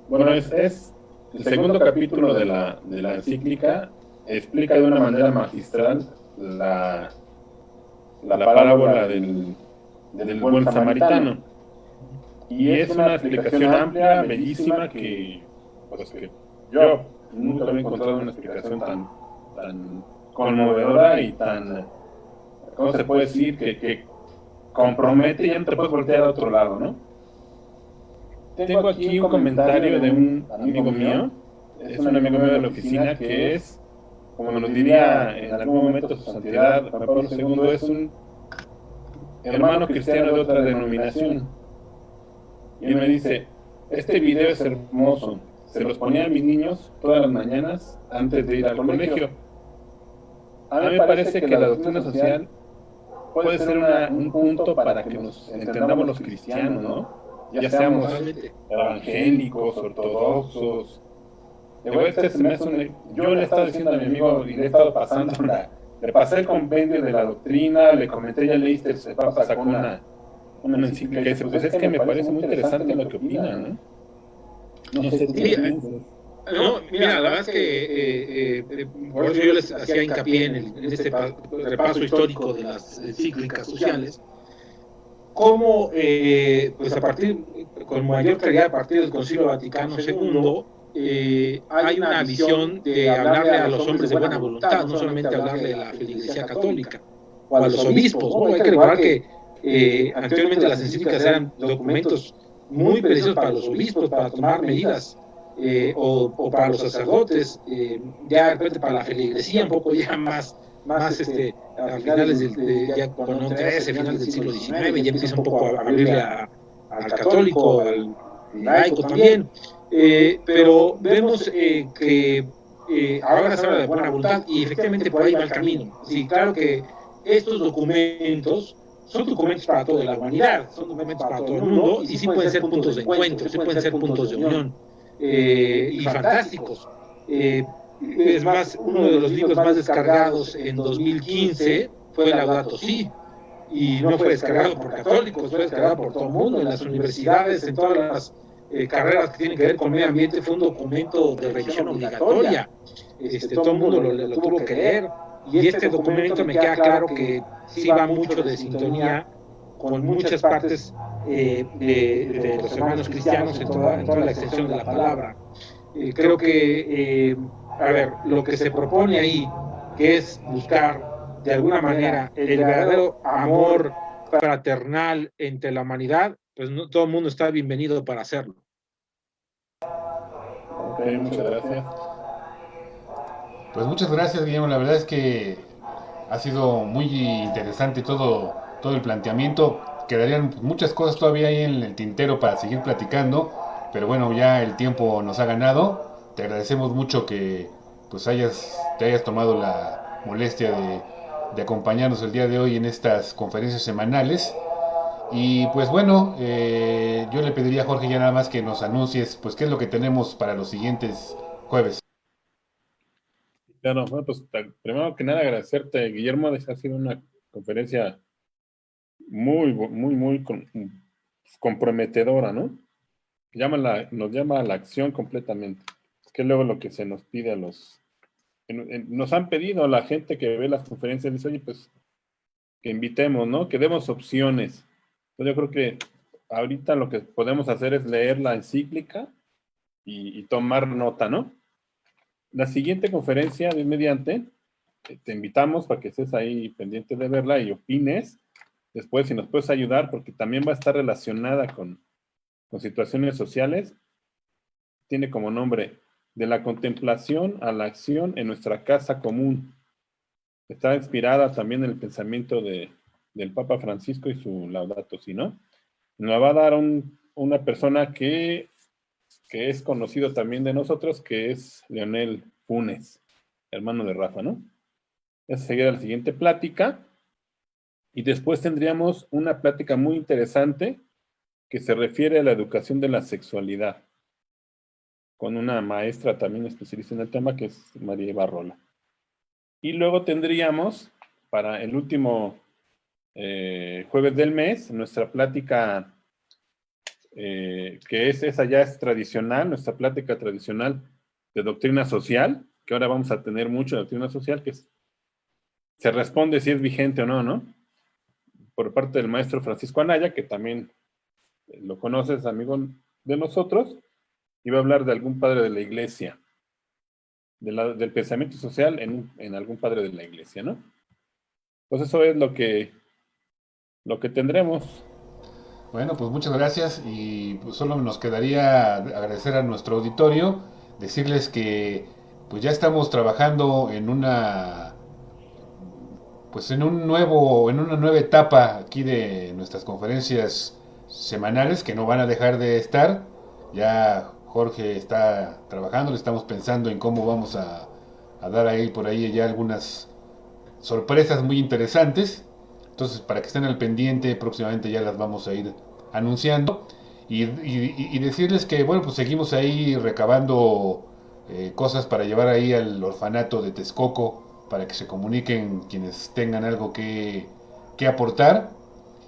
bueno, es el segundo capítulo de la encíclica, explica de una manera magistral la parábola del buen samaritano. Y es una explicación amplia, bellísima, que yo nunca había encontrado una explicación tan conmovedora y tan, ¿cómo se puede decir? Que compromete y ya no te puedes voltear a otro lado, ¿no? Tengo aquí un comentario de un amigo mío, es un amigo mío de la oficina, que es, como nos diría en algún momento su santidad Juan Pablo II, es un hermano cristiano de otra denominación. Y él me dice, este video es hermoso, se los ponía a mis niños todas las mañanas antes de ir al colegio. A mí me parece que la doctrina social puede ser un punto para que nos entendamos los cristianos, ¿no? Ya seamos evangélicos, ortodoxos. Yo le he estado diciendo a mi amigo y le he estado pasando le pasé el compendio de la doctrina, le comenté, ya leíste, el Papa sacó una encíclica y dice, pues es que me parece muy interesante lo que opina, ¿no? No sé, no, mira, la verdad es que por eso yo les hacía hincapié en este repaso histórico de las encíclicas sociales, cómo, pues con mayor claridad a partir del Concilio Vaticano II, hay una visión de hablarle a los hombres de buena voluntad, no solamente hablarle a la Iglesia Católica o a los obispos, ¿no? Hay que recordar que anteriormente las encíclicas eran documentos muy preciosos para los obispos, para tomar medidas, o para los sacerdotes, ya de repente para la feligresía un poco ya más a finales ya con el XIII, finales del siglo XIX, ya empieza un poco a abrirle al católico, al laico también, pero vemos que ahora se habla de buena voluntad y efectivamente por ahí va el camino. Sí, claro que estos documentos son documentos para toda la humanidad, son documentos para todo el mundo y sí pueden ser puntos de encuentro, sí pueden ser puntos de unión y fantásticos. Es más, uno de los libros más descargados en 2015 fue Laudato Si, y no fue descargado por católicos, fue descargado por todo el mundo, en las universidades, en todas las carreras que tienen que ver con medio ambiente, fue un documento de revisión obligatoria. Todo el mundo lo tuvo que leer, y este documento me queda claro que sí va mucho de sintonía con muchas partes de los hermanos cristianos en toda la extensión de la palabra. Creo que, lo que se propone ahí, que es buscar de alguna manera el verdadero amor fraternal entre la humanidad, pues no todo el mundo está bienvenido para hacerlo. Ok, muchas gracias. Pues muchas gracias, Guillermo. La verdad es que ha sido muy interesante todo el planteamiento. Quedarían muchas cosas todavía ahí en el tintero para seguir platicando, pero bueno, ya el tiempo nos ha ganado. Te agradecemos mucho que pues te hayas tomado la molestia de acompañarnos el día de hoy en estas conferencias semanales. Y pues bueno, yo le pediría a Jorge ya nada más que nos anuncies pues qué es lo que tenemos para los siguientes jueves. Claro, bueno, pues primero que nada agradecerte, Guillermo. Ha sido una conferencia muy comprometedora, ¿no? Nos llama a la acción completamente. Es que luego lo que se nos pide nos han pedido a la gente que ve las conferencias, dice, oye, pues que invitemos, ¿no? Que demos opciones. Entonces yo creo que ahorita lo que podemos hacer es leer la encíclica y tomar nota, ¿no? La siguiente conferencia, de mediante, te invitamos para que estés ahí pendiente de verla y opines después si nos puedes ayudar, porque también va a estar relacionada con situaciones sociales. Tiene como nombre De la contemplación a la acción en nuestra casa común. Está inspirada también en el pensamiento del Papa Francisco y su Laudato Si, ¿no? Nos la va a dar una persona que es conocido también de nosotros, que es Leonel Funes, hermano de Rafa, ¿no? Esa sería la siguiente plática. Y después tendríamos una plática muy interesante que se refiere a la educación de la sexualidad, con una maestra también especialista en el tema, que es María Barrola. Y luego tendríamos, para el último jueves del mes, nuestra plática, que esa ya es tradicional, nuestra plática tradicional de doctrina social, que ahora vamos a tener mucho de doctrina social, que se responde si es vigente o no, ¿no? Por parte del maestro Francisco Anaya, que también lo conoces, amigo de nosotros, y va a hablar de algún padre de la iglesia, del pensamiento social en algún padre de la iglesia, ¿no? Pues eso es lo que tendremos. Bueno, pues muchas gracias, y pues solo nos quedaría agradecer a nuestro auditorio, decirles que pues ya estamos trabajando en una nueva etapa aquí de nuestras conferencias semanales, que no van a dejar de estar. Ya Jorge está trabajando, le estamos pensando en cómo vamos a dar ahí por ahí ya algunas sorpresas muy interesantes. Entonces, para que estén al pendiente, próximamente ya las vamos a ir anunciando. Y decirles que, bueno, pues seguimos ahí recabando cosas para llevar ahí al orfanato de Texcoco, para que se comuniquen quienes tengan algo que aportar.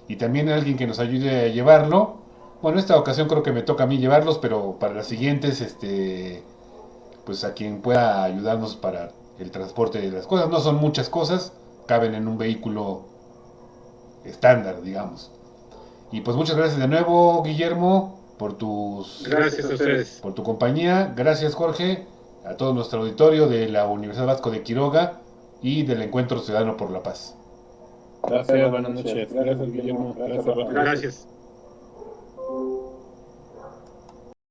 Y también alguien que nos ayude a llevarlo. Bueno, esta ocasión creo que me toca a mí llevarlos, pero para las siguientes, pues a quien pueda ayudarnos para el transporte de las cosas. No son muchas cosas, caben en un vehículo estándar, digamos. Y pues muchas gracias de nuevo, Guillermo, Gracias a ustedes. por tu compañía. Gracias, Jorge, a todo nuestro auditorio de la Universidad Vasco de Quiroga y del Encuentro Ciudadano por la Paz. Gracias, buenas noches. Gracias, Guillermo. Gracias, Rafa. Gracias.